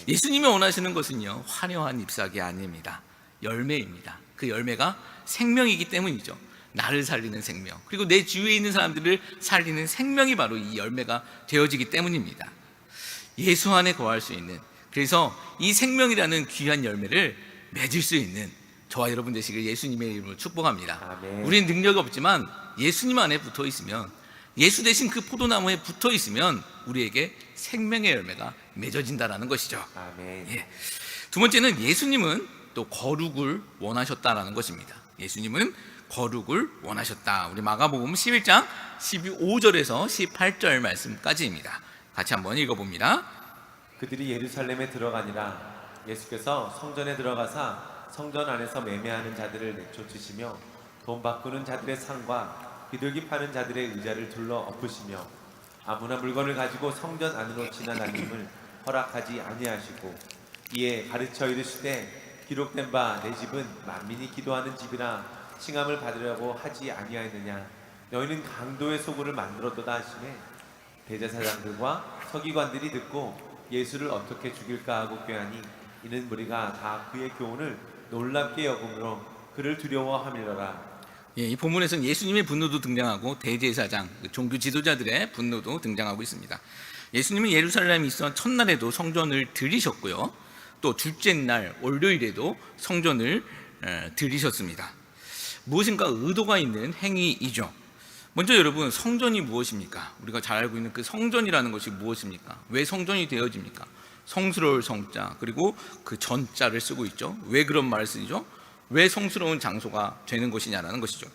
[SPEAKER 1] 예수님이 원하시는 것은요, 화려한 잎사귀 아닙니다. 열매입니다. 그 열매가 생명이기 때문이죠. 나를 살리는 생명, 그리고 내 주위에 있는 사람들을 살리는 생명이 바로 이 열매가 되어지기 때문입니다. 예수 안에 거할 수 있는, 그래서 이 생명이라는 귀한 열매를 맺을 수 있는 저와 여러분 되시길 예수님의 이름으로 축복합니다.
[SPEAKER 2] 아멘.
[SPEAKER 1] 우리는 능력이 없지만 예수님 안에 붙어 있으면, 예수 대신 그 포도나무에 붙어 있으면 우리에게 생명의 열매가 맺어진다라는 것이죠.
[SPEAKER 2] 아멘.
[SPEAKER 1] 예. 두 번째는 예수님은 또 거룩을 원하셨다라는 것입니다. 예수님은 거룩을 원하셨다. 우리 마가복음 11장 15절에서 18절 말씀까지입니다. 같이 한번 읽어봅니다.
[SPEAKER 2] 그들이 예루살렘에 들어가니라. 예수께서 성전에 들어가사 성전 안에서 매매하는 자들을 내쫓으시며 돈 바꾸는 자들의 상과 비둘기 파는 자들의 의자를 둘러 엎으시며 아무나 물건을 가지고 성전 안으로 지나다님을 허락하지 아니하시고 이에 가르쳐 이르시되 기록된 바 내 집은 만민이 기도하는 집이라 칭함을 받으려고 하지 아니하였느냐. 너희는 강도의 소굴을 만들었도다 하시매 대제사장들과 서기관들이 듣고 예수를 어떻게 죽일까 하고 꾀하니 이는 무리가 다 그의 교훈을 놀랍게 여김으로 그를 두려워함이러라.
[SPEAKER 1] 예, 이 본문에서는 예수님의 분노도 등장하고 대제사장, 종교 지도자들의 분노도 등장하고 있습니다. 예수님은 예루살렘에 있어 첫날에도 성전을 들이셨고요, 또 둘째 날 월요일에도 성전을 들이셨습니다. 무엇인가 의도가 있는 행위이죠. 먼저 여러분, 성전이 무엇입니까? 우리가 잘 알고 있는 그 성전이라는 것이 무엇입니까? 왜 성전이 되어집니까? 성스러울 성자, 그리고 그 전자를 쓰고 있죠. 왜 그런 말을 쓰죠? 왜 성스러운 장소가 되는 것이냐라는 것이죠.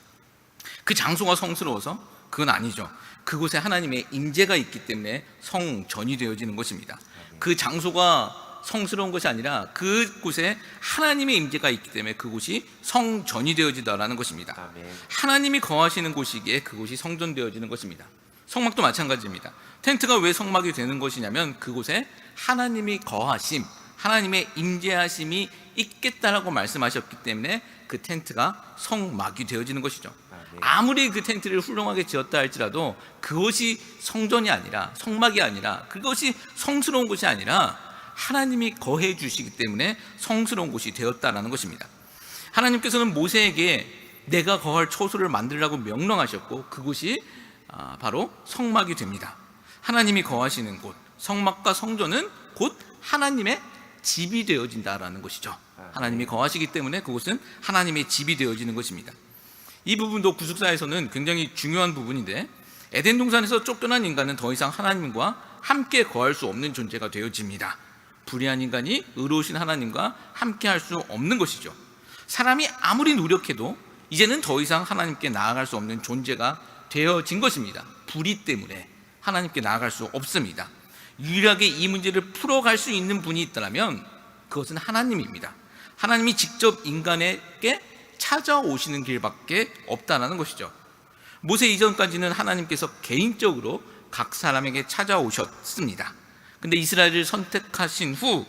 [SPEAKER 1] 그 장소가 성스러워서? 그건 아니죠. 그곳에 하나님의 임재가 있기 때문에 성전이 되어지는 것입니다. 그 장소가 성스러운 것이 아니라 그곳에 하나님의 임재가 있기 때문에 그곳이 성전이 되어지다라는 것입니다.
[SPEAKER 2] 아멘.
[SPEAKER 1] 하나님이 거하시는 곳이기에 그곳이 성전 되어지는 것입니다. 성막도 마찬가지입니다. 텐트가 왜 성막이 되는 것이냐면 그곳에 하나님이 거하심, 하나님의 임재하심이 있겠다라고 말씀하셨기 때문에 그 텐트가 성막이 되어지는 것이죠. 아무리 그 텐트를 훌륭하게 지었다 할지라도 그것이 성전이 아니라, 성막이 아니라, 그것이 성스러운 곳이 아니라 하나님이 거해 주시기 때문에 성스러운 곳이 되었다라는 것입니다. 하나님께서는 모세에게 내가 거할 처소를 만들라고 명령하셨고 그곳이 바로 성막이 됩니다. 하나님이 거하시는 곳, 성막과 성전은 곧 하나님의 집이 되어진다라는 것이죠. 하나님이 거하시기 때문에 그곳은 하나님의 집이 되어지는 것입니다. 이 부분도 구속사에서는 굉장히 중요한 부분인데, 에덴 동산에서 쫓겨난 인간은 더 이상 하나님과 함께 거할 수 없는 존재가 되어집니다. 불의한 인간이 의로우신 하나님과 함께 할 수 없는 것이죠. 사람이 아무리 노력해도 이제는 더 이상 하나님께 나아갈 수 없는 존재가 되어진 것입니다. 불의 때문에 하나님께 나아갈 수 없습니다. 유일하게 이 문제를 풀어갈 수 있는 분이 있다면 그것은 하나님입니다. 하나님이 직접 인간에게 찾아오시는 길밖에 없다는 것이죠. 모세 이전까지는 하나님께서 개인적으로 각 사람에게 찾아오셨습니다. 근데 이스라엘을 선택하신 후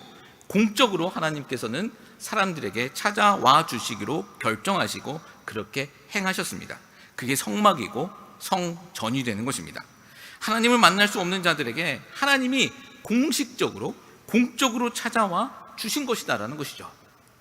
[SPEAKER 1] 공적으로 하나님께서는 사람들에게 찾아와 주시기로 결정하시고 그렇게 행하셨습니다. 그게 성막이고 성전이 되는 것입니다. 하나님을 만날 수 없는 자들에게 하나님이 공식적으로, 공적으로 찾아와 주신 것이다라는 것이죠.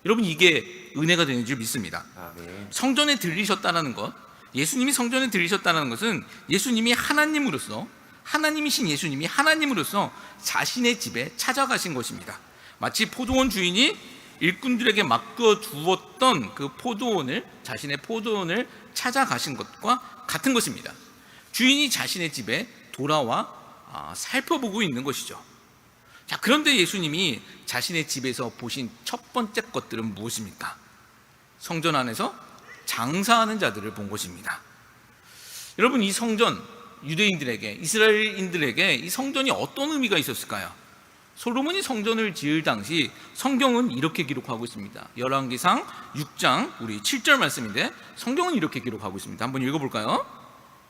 [SPEAKER 1] 여러분, 이게 은혜가 되는 줄 믿습니다.
[SPEAKER 2] 아멘.
[SPEAKER 1] 성전에 들리셨다는 것, 예수님이 성전에 들리셨다는 것은 예수님이 하나님으로서, 하나님이신 예수님이 하나님으로서 자신의 집에 찾아가신 것입니다. 마치 포도원 주인이 일꾼들에게 맡겨 두었던 그 포도원을, 자신의 포도원을 찾아가신 것과 같은 것입니다. 주인이 자신의 집에 돌아와 살펴보고 있는 것이죠. 자, 그런데 예수님이 자신의 집에서 보신 첫 번째 것들은 무엇입니까? 성전 안에서 장사하는 자들을 본 것입니다. 여러분, 이 성전, 유대인들에게, 이스라엘인들에게 이 성전이 어떤 의미가 있었을까요? 솔로몬이 성전을 지을 당시 성경은 이렇게 기록하고 있습니다. 열왕기상 6장 우리 7절 말씀인데 성경은 이렇게 기록하고 있습니다. 한번 읽어볼까요?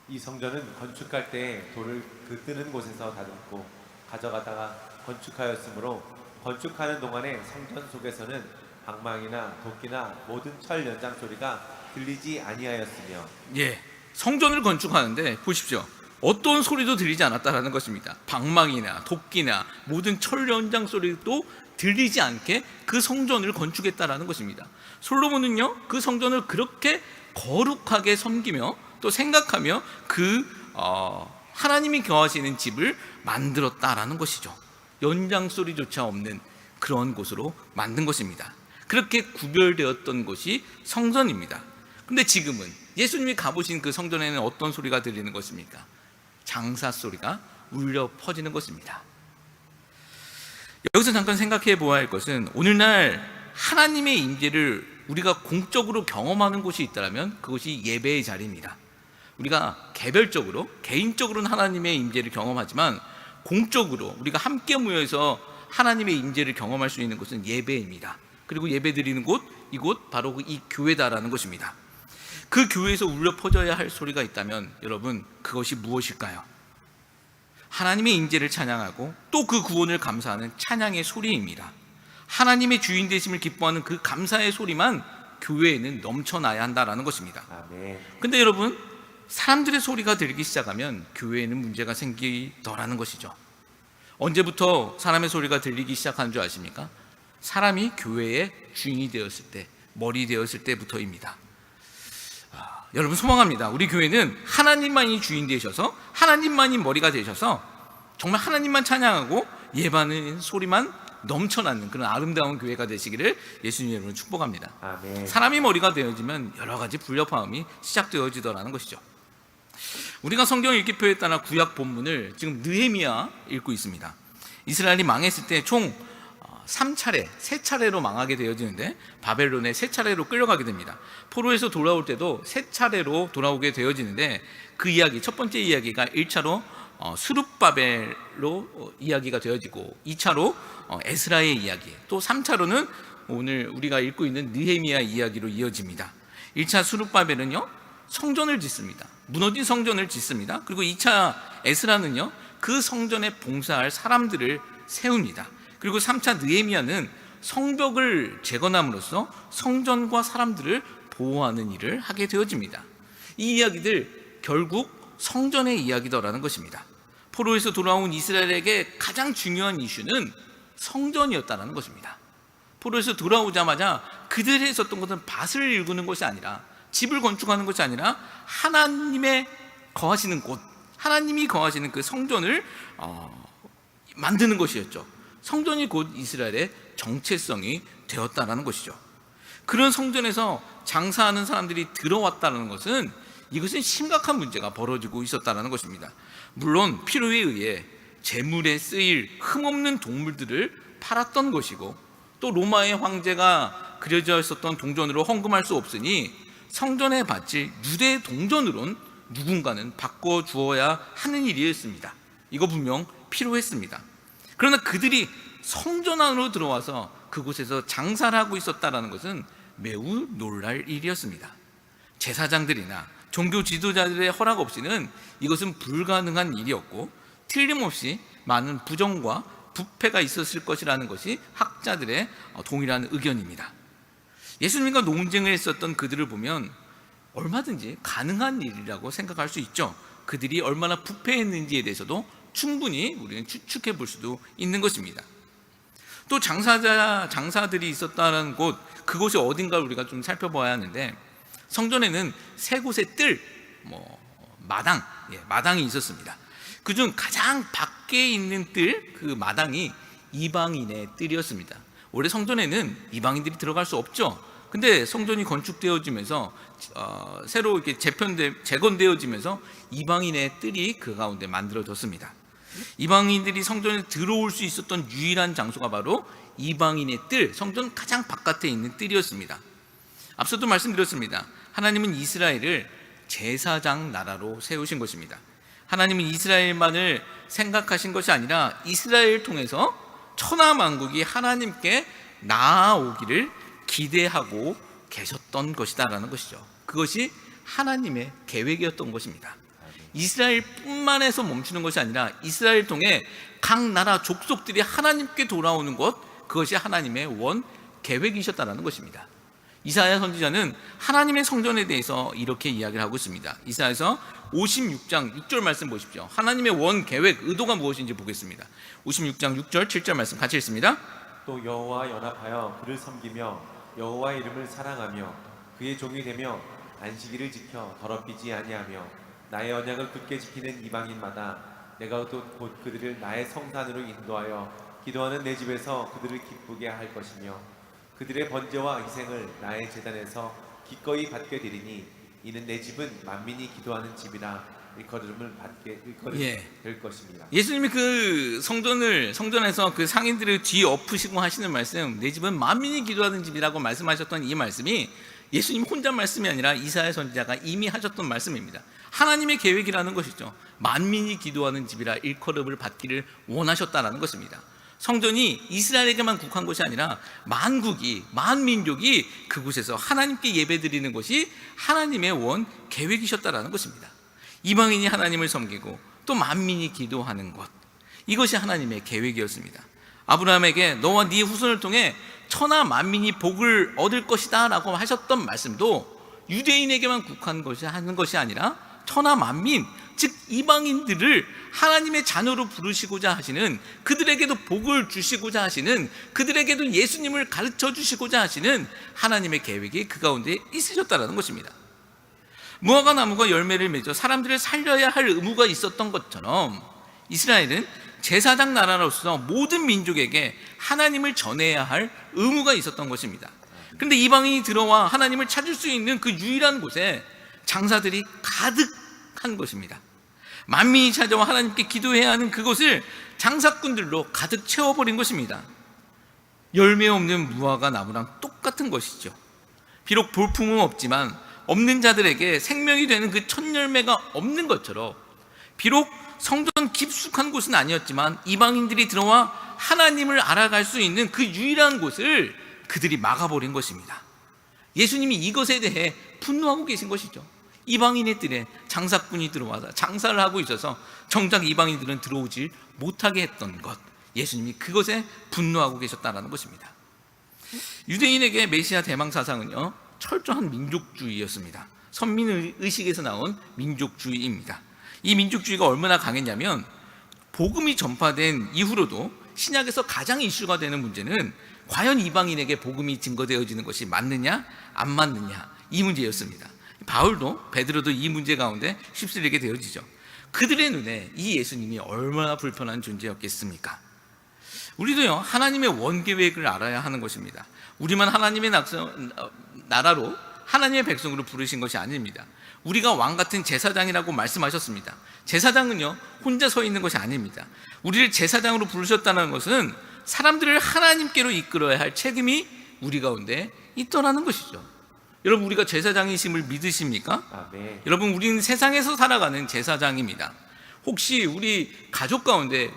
[SPEAKER 2] 이 성전은 건축할 때 돌을 그 뜨는 곳에서 다듬고 가져가다가 건축하였으므로 건축하는 동안에 성전 속에서는 방망이나 도끼나 모든 철 연장 소리가 들리지 아니하였으며.
[SPEAKER 1] 예, 성전을 건축하는데 보십시오. 어떤 소리도 들리지 않았다라는 것입니다. 방망이나 도끼나 모든 철 연장 소리도 들리지 않게 그 성전을 건축했다라는 것입니다. 솔로몬은요, 그 성전을 그렇게 거룩하게 섬기며 또 생각하며 하나님이 거하시는 집을 만들었다라는 것이죠. 연장 소리조차 없는 그런 곳으로 만든 것입니다. 그렇게 구별되었던 곳이 성전입니다. 근데 지금은 예수님이 가보신 그 성전에는 어떤 소리가 들리는 것입니까? 장사 소리가 울려 퍼지는 것입니다. 여기서 잠깐 생각해 보아야 할 것은 오늘날 하나님의 임재를 우리가 공적으로 경험하는 곳이 있다면 그것이 예배의 자리입니다. 우리가 개별적으로, 개인적으로는 하나님의 임재를 경험하지만 공적으로 우리가 함께 모여서 하나님의 임재를 경험할 수 있는 곳은 예배입니다. 그리고 예배 드리는 곳, 이곳 바로 이 교회다라는 것입니다. 그 교회에서 울려 퍼져야 할 소리가 있다면 여러분, 그것이 무엇일까요? 하나님의 임재를 찬양하고 또 그 구원을 감사하는 찬양의 소리입니다. 하나님의 주인 되심을 기뻐하는 그 감사의 소리만 교회에는 넘쳐나야 한다라는 것입니다.
[SPEAKER 2] 아멘.
[SPEAKER 1] 근데 여러분, 사람들의 소리가 들리기 시작하면 교회에는 문제가 생기더라는 것이죠. 언제부터 사람의 소리가 들리기 시작하는 줄 아십니까? 사람이 교회의 주인이 되었을 때, 머리 되었을 때부터입니다. 여러분, 소망합니다. 우리 교회는 하나님만이 주인 되셔서 하나님만이 머리가 되셔서 정말 하나님만 찬양하고 예배하는 소리만 넘쳐나는 그런 아름다운 교회가 되시기를 예수님 이름으로 축복합니다.
[SPEAKER 2] 아멘.
[SPEAKER 1] 사람이 머리가 되어지면 여러 가지 불협화음이 시작되어지더라는 것이죠. 우리가 성경 읽기표에 따라 구약 본문을 지금 느헤미야 읽고 있습니다. 이스라엘이 망했을 때 총 3차례, 3차례로 망하게 되어지는데 바벨론에 3차례로 끌려가게 됩니다. 포로에서 돌아올 때도 3차례로 돌아오게 되어지는데 그 이야기, 첫 번째 이야기가 1차로 스룹바벨로 이야기가 되어지고 2차로 에스라의 이야기, 또 3차로는 오늘 우리가 읽고 있는 느헤미야 이야기로 이어집니다. 1차 스룹바벨은요, 성전을 짓습니다. 무너진 성전을 짓습니다. 그리고 2차 에스라는요, 그 성전에 봉사할 사람들을 세웁니다. 그리고 3차 느헤미야는 성벽을 재건함으로써 성전과 사람들을 보호하는 일을 하게 되어집니다. 이 이야기들 결국 성전의 이야기더라는 것입니다. 포로에서 돌아온 이스라엘에게 가장 중요한 이슈는 성전이었다는 것입니다. 포로에서 돌아오자마자 그들이 했었던 것은 밭을 일구는 것이 아니라, 집을 건축하는 것이 아니라 하나님의 거하시는 곳, 하나님이 거하시는 그 성전을 만드는 것이었죠. 성전이 곧 이스라엘의 정체성이 되었다는 것이죠. 그런 성전에서 장사하는 사람들이 들어왔다는 것은 이것은 심각한 문제가 벌어지고 있었다는 것입니다. 물론 필요에 의해 재물에 쓰일 흠없는 동물들을 팔았던 것이고, 또 로마의 황제가 그려져 있었던 동전으로 헌금할 수 없으니 성전에 바칠 유대 동전으론 누군가는 바꿔주어야 하는 일이었습니다. 이거 분명 필요했습니다. 그러나 그들이 성전 안으로 들어와서 그곳에서 장사를 하고 있었다는 것은 매우 놀랄 일이었습니다. 제사장들이나 종교 지도자들의 허락 없이는 이것은 불가능한 일이었고, 틀림없이 많은 부정과 부패가 있었을 것이라는 것이 학자들의 동일한 의견입니다. 예수님과 논쟁을 했었던 그들을 보면 얼마든지 가능한 일이라고 생각할 수 있죠. 그들이 얼마나 부패했는지에 대해서도 충분히 우리는 추측해 볼 수도 있는 것입니다. 또 장사들이 있었다는 곳, 그곳이 어딘가를 우리가 좀 살펴봐야 하는데, 성전에는 세 곳의 마당이 있었습니다. 그중 가장 밖에 있는 뜰, 그 마당이 이방인의 뜰이었습니다. 원래 성전에는 이방인들이 들어갈 수 없죠. 근데 성전이 건축되어지면서 새로 이렇게 재건되어지면서 이방인의 뜰이 그 가운데 만들어졌습니다. 이방인들이 성전에 들어올 수 있었던 유일한 장소가 바로 이방인의 뜰, 성전 가장 바깥에 있는 뜰이었습니다. 앞서도 말씀드렸습니다. 하나님은 이스라엘을 제사장 나라로 세우신 것입니다. 하나님은 이스라엘만을 생각하신 것이 아니라 이스라엘을 통해서 천하 만국이 하나님께 나아오기를 기대하고 계셨던 것이다라는 것이죠. 그것이 하나님의 계획이었던 것입니다. 이스라엘뿐만에서 멈추는 것이 아니라 이스라엘 통해 각 나라 족속들이 하나님께 돌아오는 것, 그것이 하나님의 원 계획이셨다라는 것입니다. 이사야 선지자는 하나님의 성전에 대해서 이렇게 이야기를 하고 있습니다. 이사야서 56장 6절 말씀 보십시오. 하나님의 원 계획, 의도가 무엇인지 보겠습니다. 56장 6절 7절 말씀 같이 읽습니다.
[SPEAKER 2] 또 여호와 연합하여 그를 섬기며 여호와의 이름을 사랑하며 그의 종이 되며 안식일을 지켜 더럽히지 아니하며 나의 언약을 굳게 지키는 이방인마다 내가 또 곧 그들을 나의 성산으로 인도하여 기도하는 내 집에서 그들을 기쁘게 할 것이며 그들의 번제와 희생을 나의 제단에서 기꺼이 받게 되리니 이는 내 집은 만민이 기도하는 집이라 일컬음을 될 것입니다.
[SPEAKER 1] 예수님이 그 성전에서 그 상인들을 뒤엎으시고 하시는 말씀, 내 집은 만민이 기도하는 집이라고 말씀하셨던 이 말씀이 예수님 혼자 말씀이 아니라 이사야 선지자가 이미 하셨던 말씀입니다. 하나님의 계획이라는 것이죠. 만민이 기도하는 집이라 일컬음을 받기를 원하셨다라는 것입니다. 성전이 이스라엘에게만 국한 것이 아니라 만국이, 만민족이 그곳에서 하나님께 예배드리는 것이 하나님의 원 계획이셨다라는 것입니다. 이방인이 하나님을 섬기고 또 만민이 기도하는 것, 이것이 하나님의 계획이었습니다. 아브라함에게 너와 네 후손을 통해 천하 만민이 복을 얻을 것이다 라고 하셨던 말씀도 유대인에게만 국한 것이 하는 것이 아니라 천하 만민, 즉 이방인들을 하나님의 자녀로 부르시고자 하시는, 그들에게도 복을 주시고자 하시는, 그들에게도 예수님을 가르쳐 주시고자 하시는 하나님의 계획이 그 가운데 있으셨다라는 것입니다. 무화과 나무가 열매를 맺어 사람들을 살려야 할 의무가 있었던 것처럼 이스라엘은 제사장 나라로서 모든 민족에게 하나님을 전해야 할 의무가 있었던 것입니다. 그런데 이방인이 들어와 하나님을 찾을 수 있는 그 유일한 곳에 장사들이 가득한 것입니다. 만민이 찾아와 하나님께 기도해야 하는 그곳을 장사꾼들로 가득 채워버린 것입니다. 열매 없는 무화과 나무랑 똑같은 것이죠. 비록 볼품은 없지만 없는 자들에게 생명이 되는 그 첫 열매가 없는 것처럼, 비록 성전 깊숙한 곳은 아니었지만 이방인들이 들어와 하나님을 알아갈 수 있는 그 유일한 곳을 그들이 막아버린 것입니다. 예수님이 이것에 대해 분노하고 계신 것이죠. 이방인의 뜰에 장사꾼이 들어와서 장사를 하고 있어서 정작 이방인들은 들어오지 못하게 했던 것, 예수님이 그것에 분노하고 계셨다는 것입니다. 유대인에게 메시아 대망 사상은요, 철저한 민족주의였습니다. 선민의식에서 나온 민족주의입니다. 이 민족주의가 얼마나 강했냐면 복음이 전파된 이후로도 신약에서 가장 이슈가 되는 문제는 과연 이방인에게 복음이 증거되어지는 것이 맞느냐 안 맞느냐, 이 문제였습니다. 바울도, 베드로도 이 문제 가운데 휩쓸리게 되어지죠. 그들의 눈에 이 예수님이 얼마나 불편한 존재였겠습니까? 우리도요, 하나님의 원계획을 알아야 하는 것입니다. 우리만 하나님의 나라로, 하나님의 백성으로 부르신 것이 아닙니다. 우리가 왕 같은 제사장이라고 말씀하셨습니다. 제사장은요, 혼자 서 있는 것이 아닙니다. 우리를 제사장으로 부르셨다는 것은 사람들을 하나님께로 이끌어야 할 책임이 우리 가운데 있더라는 것이죠. 여러분, 우리가 제사장이심을 믿으십니까?
[SPEAKER 2] 네.
[SPEAKER 1] 여러분, 우리는 세상에서 살아가는 제사장입니다. 혹시 우리 가족 가운데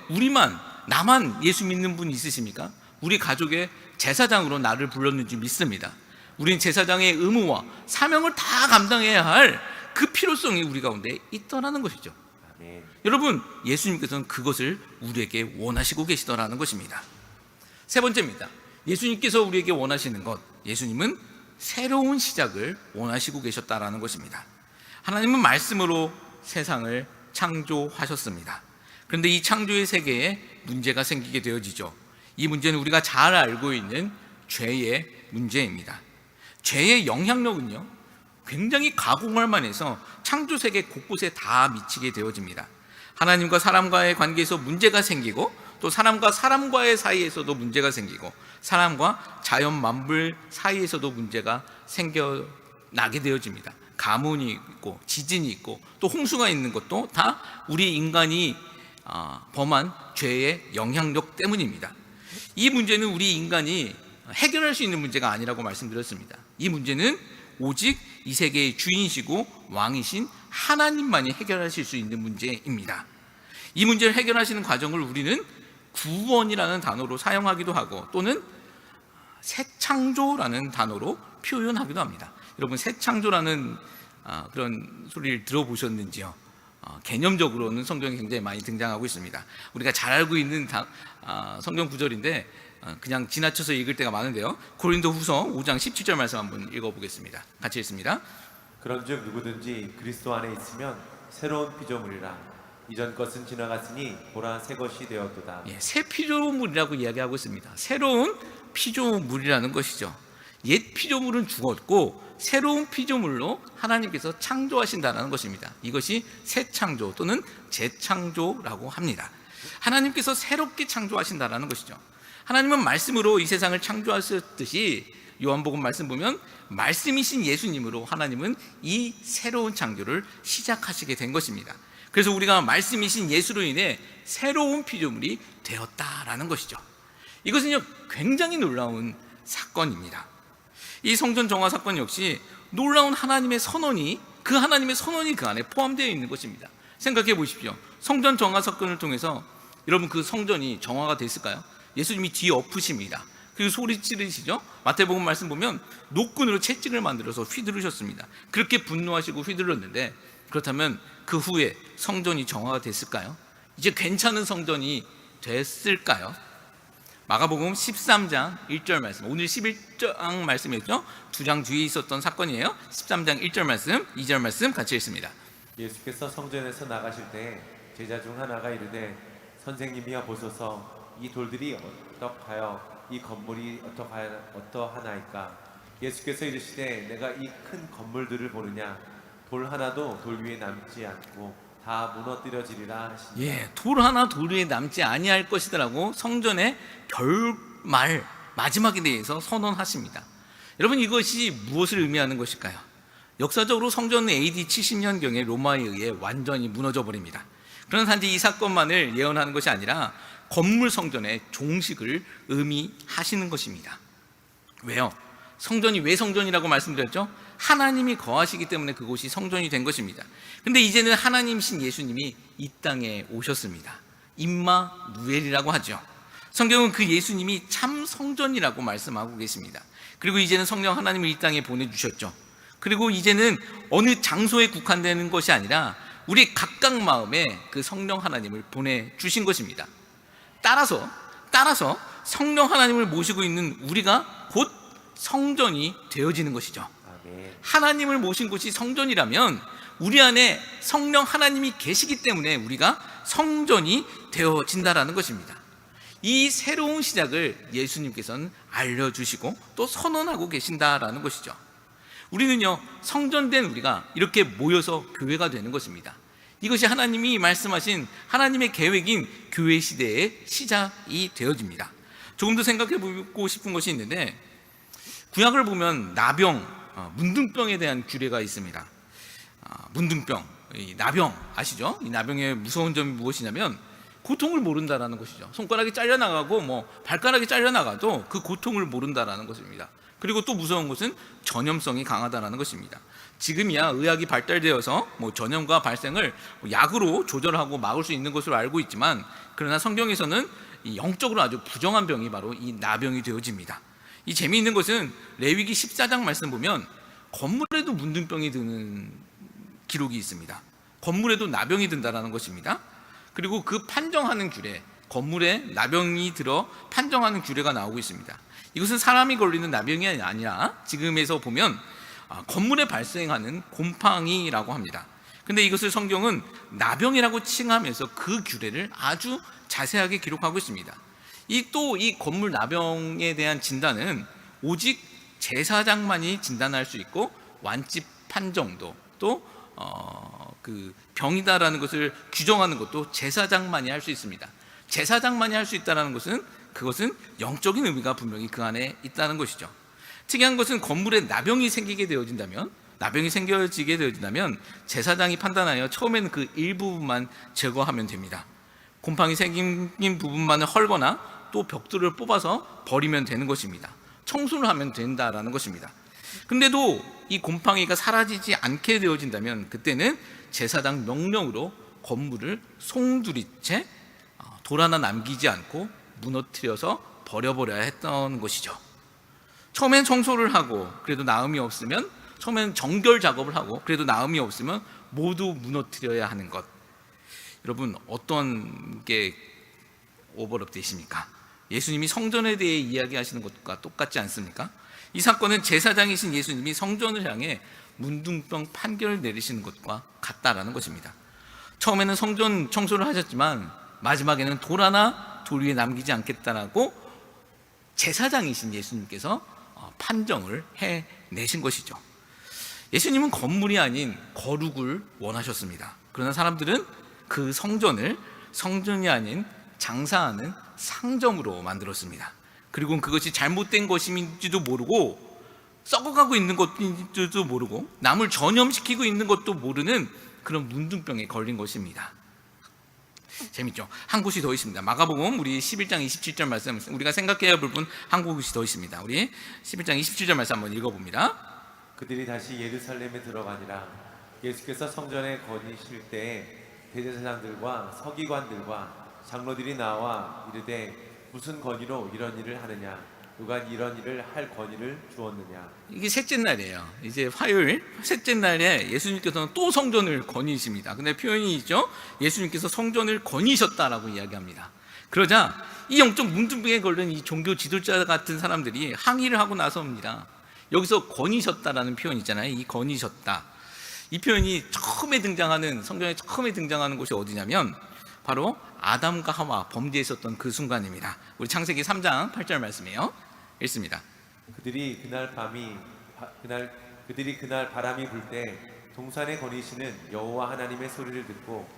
[SPEAKER 1] 나만 예수 믿는 분 있으십니까? 우리 가족의 제사장으로 나를 불렀는지 믿습니다. 우린 제사장의 의무와 사명을 다 감당해야 할 그 필요성이 우리 가운데 있더라는 것이죠.
[SPEAKER 2] 네.
[SPEAKER 1] 여러분, 예수님께서는 그것을 우리에게 원하시고 계시더라는 것입니다. 세 번째입니다. 예수님께서 우리에게 원하시는 것, 예수님은 새로운 시작을 원하시고 계셨다라는 것입니다. 하나님은 말씀으로 세상을 창조하셨습니다. 그런데 이 창조의 세계에 문제가 생기게 되어지죠. 이 문제는 우리가 잘 알고 있는 죄의 문제입니다. 죄의 영향력은요, 굉장히 가공할 만해서 창조 세계 곳곳에 다 미치게 되어집니다. 하나님과 사람과의 관계에서 문제가 생기고 또 사람과 사람과의 사이에서도 문제가 생기고 사람과 자연 만물 사이에서도 문제가 생겨나게 되어집니다. 가뭄이 있고 지진이 있고 또 홍수가 있는 것도 다 우리 인간이 범한 죄의 영향력 때문입니다. 이 문제는 우리 인간이 해결할 수 있는 문제가 아니라고 말씀드렸습니다. 이 문제는 오직 이 세계의 주인이시고 왕이신 하나님만이 해결하실 수 있는 문제입니다. 이 문제를 해결하시는 과정을 우리는 구원이라는 단어로 사용하기도 하고 또는 새창조라는 단어로 표현하기도 합니다. 여러분 새창조라는 그런 소리를 들어보셨는지요? 개념적으로는 성경에 굉장히 많이 등장하고 있습니다. 우리가 잘 알고 있는 성경 구절인데 그냥 지나쳐서 읽을 때가 많은데요. 고린도후서 5장 17절 말씀 한번 읽어보겠습니다. 같이 읽습니다.
[SPEAKER 2] 그런즉 누구든지 그리스도 안에 있으면 새로운 피조물이라 이전 것은 지나갔으니 보라 새 것이 되었도다.
[SPEAKER 1] 예, 새 피조물이라고 이야기하고 있습니다. 새로운 피조물이라는 것이죠. 옛 피조물은 죽었고 새로운 피조물로 하나님께서 창조하신다는 것입니다. 이것이 새 창조 또는 재창조라고 합니다. 하나님께서 새롭게 창조하신다는 것이죠. 하나님은 말씀으로 이 세상을 창조하셨듯이 요한복음 말씀 보면 말씀이신 예수님으로 하나님은 이 새로운 창조를 시작하시게 된 것입니다. 그래서 우리가 말씀이신 예수로 인해 새로운 피조물이 되었다라는 것이죠. 이것은요 굉장히 놀라운 사건입니다. 이 성전 정화 사건 역시 놀라운 하나님의 선언이 그 안에 포함되어 있는 것입니다. 생각해 보십시오. 성전 정화 사건을 통해서 여러분 그 성전이 정화가 됐을까요? 예수님이 뒤에 엎으십니다. 그리고 소리 지르시죠. 마태복음 말씀 보면 노끈으로 채찍을 만들어서 휘두르셨습니다. 그렇게 분노하시고 휘둘렀는데 그렇다면 그 후에 성전이 정화가 됐을까요? 이제 괜찮은 성전이 됐을까요? 마가복음 13장 1절 말씀, 오늘 11장 말씀이었죠. 두 장 뒤에 있었던 사건이에요. 13장 1절 말씀, 2절 말씀 같이 읽습니다.
[SPEAKER 2] 예수께서 성전에서 나가실 때 제자 중 하나가 이르되 선생님이여 보소서 이 돌들이 어떡하여 이 건물이 어떠하나이까. 예수께서 이르시되 내가 이 큰 건물들을 보느냐 돌 하나도 돌 위에 남지 않고 다 무너뜨려지리라 하시니라.
[SPEAKER 1] 예, 돌 하나 돌 위에 남지 아니할 것이더라고 성전의 결말 마지막에 대해서 선언하십니다. 여러분 이것이 무엇을 의미하는 것일까요? 역사적으로 성전은 AD 70년경에 로마에 의해 완전히 무너져 버립니다. 그러나 단지 이 사건만을 예언하는 것이 아니라 건물 성전의 종식을 의미하시는 것입니다. 왜요? 성전이 왜 성전이라고 말씀드렸죠? 하나님이 거하시기 때문에 그곳이 성전이 된 것입니다. 근데 이제는 하나님이신 예수님이 이 땅에 오셨습니다. 임마누엘이라고 하죠. 성경은 그 예수님이 참 성전이라고 말씀하고 계십니다. 그리고 이제는 성령 하나님을 이 땅에 보내주셨죠. 그리고 이제는 어느 장소에 국한되는 것이 아니라 우리 각각 마음에 그 성령 하나님을 보내주신 것입니다. 따라서 성령 하나님을 모시고 있는 우리가 곧 성전이 되어지는 것이죠.
[SPEAKER 2] 아멘.
[SPEAKER 1] 하나님을 모신 곳이 성전이라면 우리 안에 성령 하나님이 계시기 때문에 우리가 성전이 되어진다라는 것입니다. 이 새로운 시작을 예수님께서는 알려주시고 또 선언하고 계신다라는 것이죠. 우리는요 성전된 우리가 이렇게 모여서 교회가 되는 것입니다. 이것이 하나님이 말씀하신 하나님의 계획인 교회 시대의 시작이 되어집니다. 조금 더 생각해 보고 싶은 것이 있는데 구약을 보면 나병, 문둥병에 대한 규례가 있습니다. 문둥병, 이 나병 아시죠? 이 나병의 무서운 점이 무엇이냐면 고통을 모른다라는 것이죠. 손가락이 잘려나가고 발가락이 잘려나가도 그 고통을 모른다라는 것입니다. 그리고 또 무서운 것은 전염성이 강하다라는 것입니다. 지금이야 의학이 발달되어서 전염과 발생을 약으로 조절하고 막을 수 있는 것으로 알고 있지만 그러나 성경에서는 이 영적으로 아주 부정한 병이 바로 이 나병이 되어집니다. 이 재미있는 것은 레위기 14장 말씀 보면 건물에도 문둥병이 드는 기록이 있습니다. 건물에도 나병이 든다라는 것입니다. 그리고 그 판정하는 규례, 건물에 나병이 들어 판정하는 규례가 나오고 있습니다. 이것은 사람이 걸리는 나병이 아니라 지금에서 보면 건물에 발생하는 곰팡이라고 합니다. 근데 이것을 성경은 나병이라고 칭하면서 그 규례를 아주 자세하게 기록하고 있습니다. 이 건물 나병에 대한 진단은 오직 제사장만이 진단할 수 있고 완집 판정도 또 그 병이다라는 것을 규정하는 것도 제사장만이 할 수 있습니다. 제사장만이 할 수 있다는 것은 그것은 영적인 의미가 분명히 그 안에 있다는 것이죠. 특이한 것은 건물에 나병이 생기게 되어진다면 제사장이 판단하여 처음에는 그 일부분만 제거하면 됩니다. 곰팡이 생긴 부분만을 헐거나 또 벽돌을 뽑아서 버리면 되는 것입니다. 청소를 하면 된다라는 것입니다. 근데도 이 곰팡이가 사라지지 않게 되어진다면 그때는 제사장 명령으로 건물을 송두리째 돌 하나 남기지 않고 무너뜨려서 버려버려야 했던 것이죠. 처음엔 청소를 하고 그래도 나음이 없으면, 처음엔 정결 작업을 하고 그래도 나음이 없으면 모두 무너뜨려야 하는 것. 여러분, 어떤 게 오버랩 되십니까? 예수님이 성전에 대해 이야기하시는 것과 똑같지 않습니까? 이 사건은 제사장이신 예수님이 성전을 향해 문둥병 판결을 내리시는 것과 같다라는 것입니다. 처음에는 성전 청소를 하셨지만 마지막에는 돌 하나 돌 위에 남기지 않겠다라고 제사장이신 예수님께서 판정을 해내신 것이죠. 예수님은 건물이 아닌 거룩을 원하셨습니다. 그러나 사람들은 그 성전을 성전이 아닌 장사하는 상점으로 만들었습니다. 그리고 그것이 잘못된 것인지도 모르고 썩어가고 있는 것인지도 모르고 남을 전염시키고 있는 것도 모르는 그런 문둥병에 걸린 것입니다. 재밌죠? 한 곳이 더 있습니다. 마가복음 우리 11장 27절 말씀, 우리가 생각해야 할 부분 한 곳이 더 있습니다. 우리 11장 27절 말씀 한번 읽어봅니다.
[SPEAKER 2] 그들이 다시 예루살렘에 들어가니라. 예수께서 성전에 거니실 때에 대제사장들과 서기관들과 장로들이 나와 이르되 무슨 권위로 이런 일을 하느냐? 누가 이런 일을 할 권위를 주었느냐?
[SPEAKER 1] 이게 셋째 날이에요. 이제 화요일 셋째 날에 예수님께서는 또 성전을 거니십니다. 근데 표현이 있죠. 예수님께서 성전을 거니셨다라고 이야기합니다. 그러자 이 영적 문둥병에 걸린 이 종교 지도자 같은 사람들이 항의를 하고 나섭니다. 여기서 거니셨다라는 표현 있잖아요. 이 거니셨다, 이 표현이 성경에 처음에 등장하는 곳이 어디냐면 바로 아담과 하와 범죄했었던 그 순간입니다. 우리 창세기 3장 8절 말씀이에요. 읽습니다.
[SPEAKER 2] 그들이 그날 바람이 불 때 동산에 거니시는 여호와 하나님의 소리를 듣고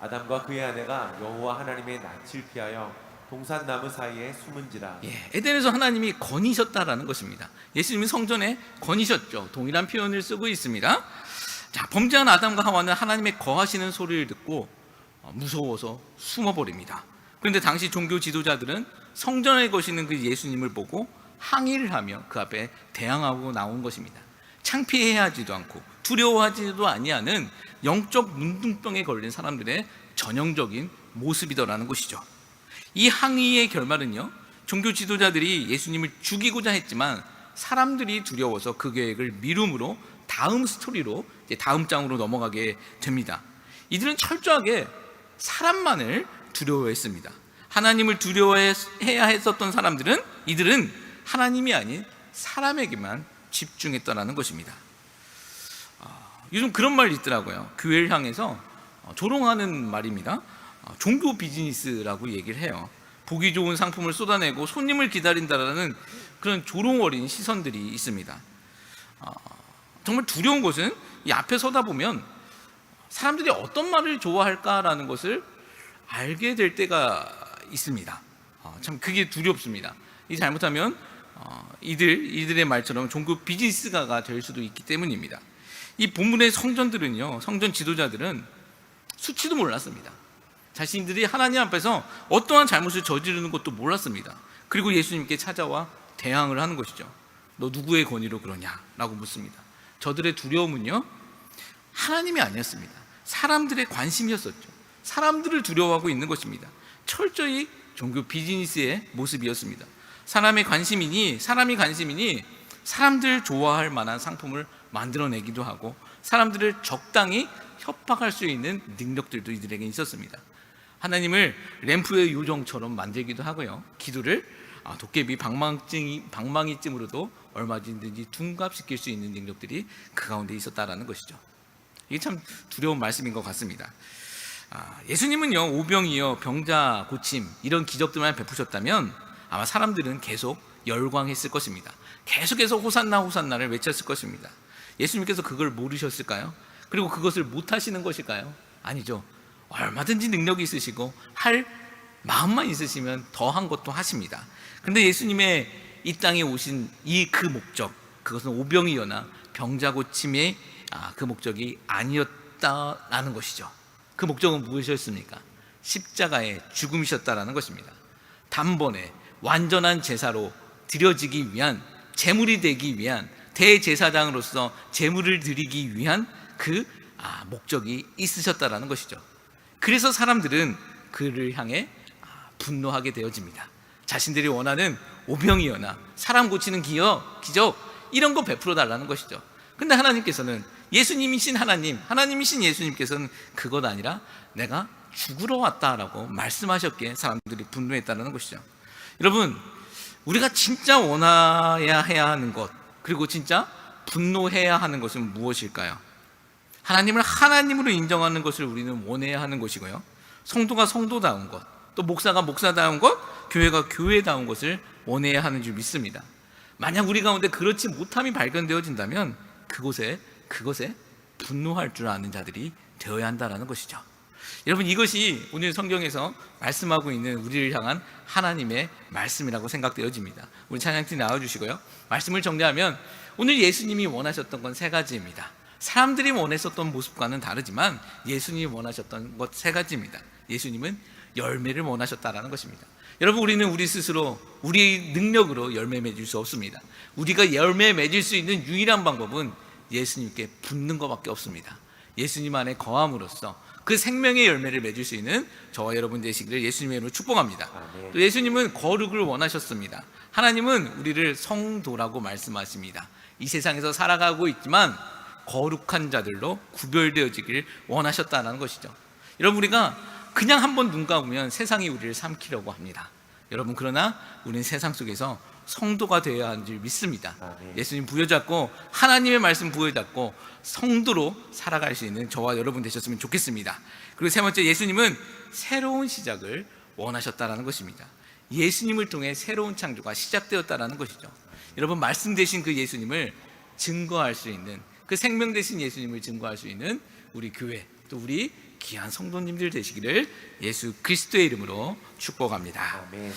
[SPEAKER 2] 아담과 그의 아내가 여호와 하나님의 낯을 피하여 동산 나무 사이에 숨은지라.
[SPEAKER 1] 에덴에서 하나님이 거니셨다라는 것입니다. 예수님이 성전에 거니셨죠. 동일한 표현을 쓰고 있습니다. 자, 범죄한 아담과 하와는 하나님의 거하시는 소리를 듣고 무서워서 숨어버립니다. 그런데 당시 종교 지도자들은 성전에 거시는 그 예수님을 보고 항의를 하며 그 앞에 대항하고 나온 것입니다. 창피해하지도 않고 두려워하지도 아니하는 영적 문둥병에 걸린 사람들의 전형적인 모습이더라는 것이죠. 이 항의의 결말은요, 종교 지도자들이 예수님을 죽이고자 했지만 사람들이 두려워서 그 계획을 미룸으로 다음 스토리로, 다음 장으로 넘어가게 됩니다. 이들은 철저하게 사람만을 두려워했습니다. 하나님을 두려워해야 했었던 사람들은, 이들은 하나님이 아닌 사람에게만 집중했다는 것입니다. 요즘 그런 말이 있더라고요. 교회를 향해서 조롱하는 말입니다. 종교 비즈니스라고 얘기를 해요. 보기 좋은 상품을 쏟아내고 손님을 기다린다라는 그런 조롱어린 시선들이 있습니다. 정말 두려운 것은 이 앞에 서다 보면 사람들이 어떤 말을 좋아할까라는 것을 알게 될 때가 있습니다. 참 그게 두렵습니다. 이 잘못하면 이들의 말처럼 종교 비즈니스가가 될 수도 있기 때문입니다. 이 본문의 성전들은요, 성전 지도자들은 수치도 몰랐습니다. 자신들이 하나님 앞에서 어떠한 잘못을 저지르는 것도 몰랐습니다. 그리고 예수님께 찾아와 대항을 하는 것이죠. 너 누구의 권위로 그러냐라고 묻습니다. 저들의 두려움은요, 하나님이 아니었습니다. 사람들의 관심이었었죠. 사람들을 두려워하고 있는 것입니다. 철저히 종교 비즈니스의 모습이었습니다. 사람이 관심이니 사람들 좋아할 만한 상품을 만들어내기도 하고 사람들을 적당히 협박할 수 있는 능력들도 이들에게 있었습니다. 하나님을 램프의 요정처럼 만들기도 하고요, 기도를 도깨비 방망이쯤으로도 얼마든지 둔갑시킬 수 있는 능력들이 그 가운데 있었다라는 것이죠. 이게 참 두려운 말씀인 것 같습니다. 예수님은요, 오병이어, 병자 고침 이런 기적들만 베푸셨다면 아마 사람들은 계속 열광했을 것입니다. 계속해서 호산나 호산나를 외쳤을 것입니다. 예수님께서 그걸 모르셨을까요? 그리고 그것을 못하시는 것일까요? 아니죠. 얼마든지 능력이 있으시고 할 마음만 있으시면 더한 것도 하십니다. 근데 예수님의 이 땅에 오신 그 목적, 그것은 오병이어나 병자 고침의 그 목적이 아니었다라는 것이죠. 그 목적은 무엇이었습니까? 십자가의 죽음이셨다라는 것입니다. 단번에 완전한 제사로 드려지기 위한, 제물이 되기 위한, 대제사장으로서 제물을 드리기 위한 그 목적이 있으셨다라는 것이죠. 그래서 사람들은 그를 향해 분노하게 되어집니다. 자신들이 원하는 오병이어나 사람 고치는 기적 이런 거 베풀어 달라는 것이죠. 근데 하나님께서는, 예수님이신 하나님이신 예수님께서는 그것 아니라 내가 죽으러 왔다라고 말씀하셨기에 사람들이 분노했다는 것이죠. 여러분, 우리가 진짜 원해야 해야 하는 것, 그리고 진짜 분노해야 하는 것은 무엇일까요? 하나님을 하나님으로 인정하는 것을 우리는 원해야 하는 것이고요, 성도가 성도다운 것, 또 목사가 목사다운 것, 교회가 교회다운 것을 원해야 하는 줄 믿습니다. 만약 우리 가운데 그렇지 못함이 발견되어진다면 그것에 분노할 줄 아는 자들이 되어야 한다는 것이죠. 여러분, 이것이 오늘 성경에서 말씀하고 있는 우리를 향한 하나님의 말씀이라고 생각되어집니다. 우리 찬양팀 나와주시고요. 말씀을 정리하면 오늘 예수님이 원하셨던 건 세 가지입니다. 사람들이 원했었던 모습과는 다르지만 예수님이 원하셨던 것 세 가지입니다. 예수님은 열매를 원하셨다라는 것입니다. 여러분, 우리는 우리 스스로 우리 능력으로 열매 맺을 수 없습니다. 우리가 열매 맺을 수 있는 유일한 방법은 예수님께 붙는 것밖에 없습니다. 예수님 안에 거함으로써 그 생명의 열매를 맺을 수 있는 저와 여러분 되시기를 예수님의 이름으로 축복합니다. 또 예수님은 거룩을 원하셨습니다. 하나님은 우리를 성도라고 말씀하십니다. 이 세상에서 살아가고 있지만 거룩한 자들로 구별되어지기를 원하셨다는 것이죠. 여러분, 우리가 그냥 한번 눈 감으면 세상이 우리를 삼키려고 합니다. 여러분, 그러나 우리는 세상 속에서 성도가 되어야 하는 줄 믿습니다. 예수님 부여잡고 하나님의 말씀 부여잡고 성도로 살아갈 수 있는 저와 여러분 되셨으면 좋겠습니다. 그리고 세 번째, 예수님은 새로운 시작을 원하셨다는 것입니다. 예수님을 통해 새로운 창조가 시작되었다는 것이죠. 여러분, 말씀 되신 그 예수님을 증거할 수 있는, 그 생명 되신 예수님을 증거할 수 있는 우리 교회, 또 우리 귀한 성도님들 되시기를 예수 그리스도의 이름으로 축복합니다.
[SPEAKER 2] 아멘.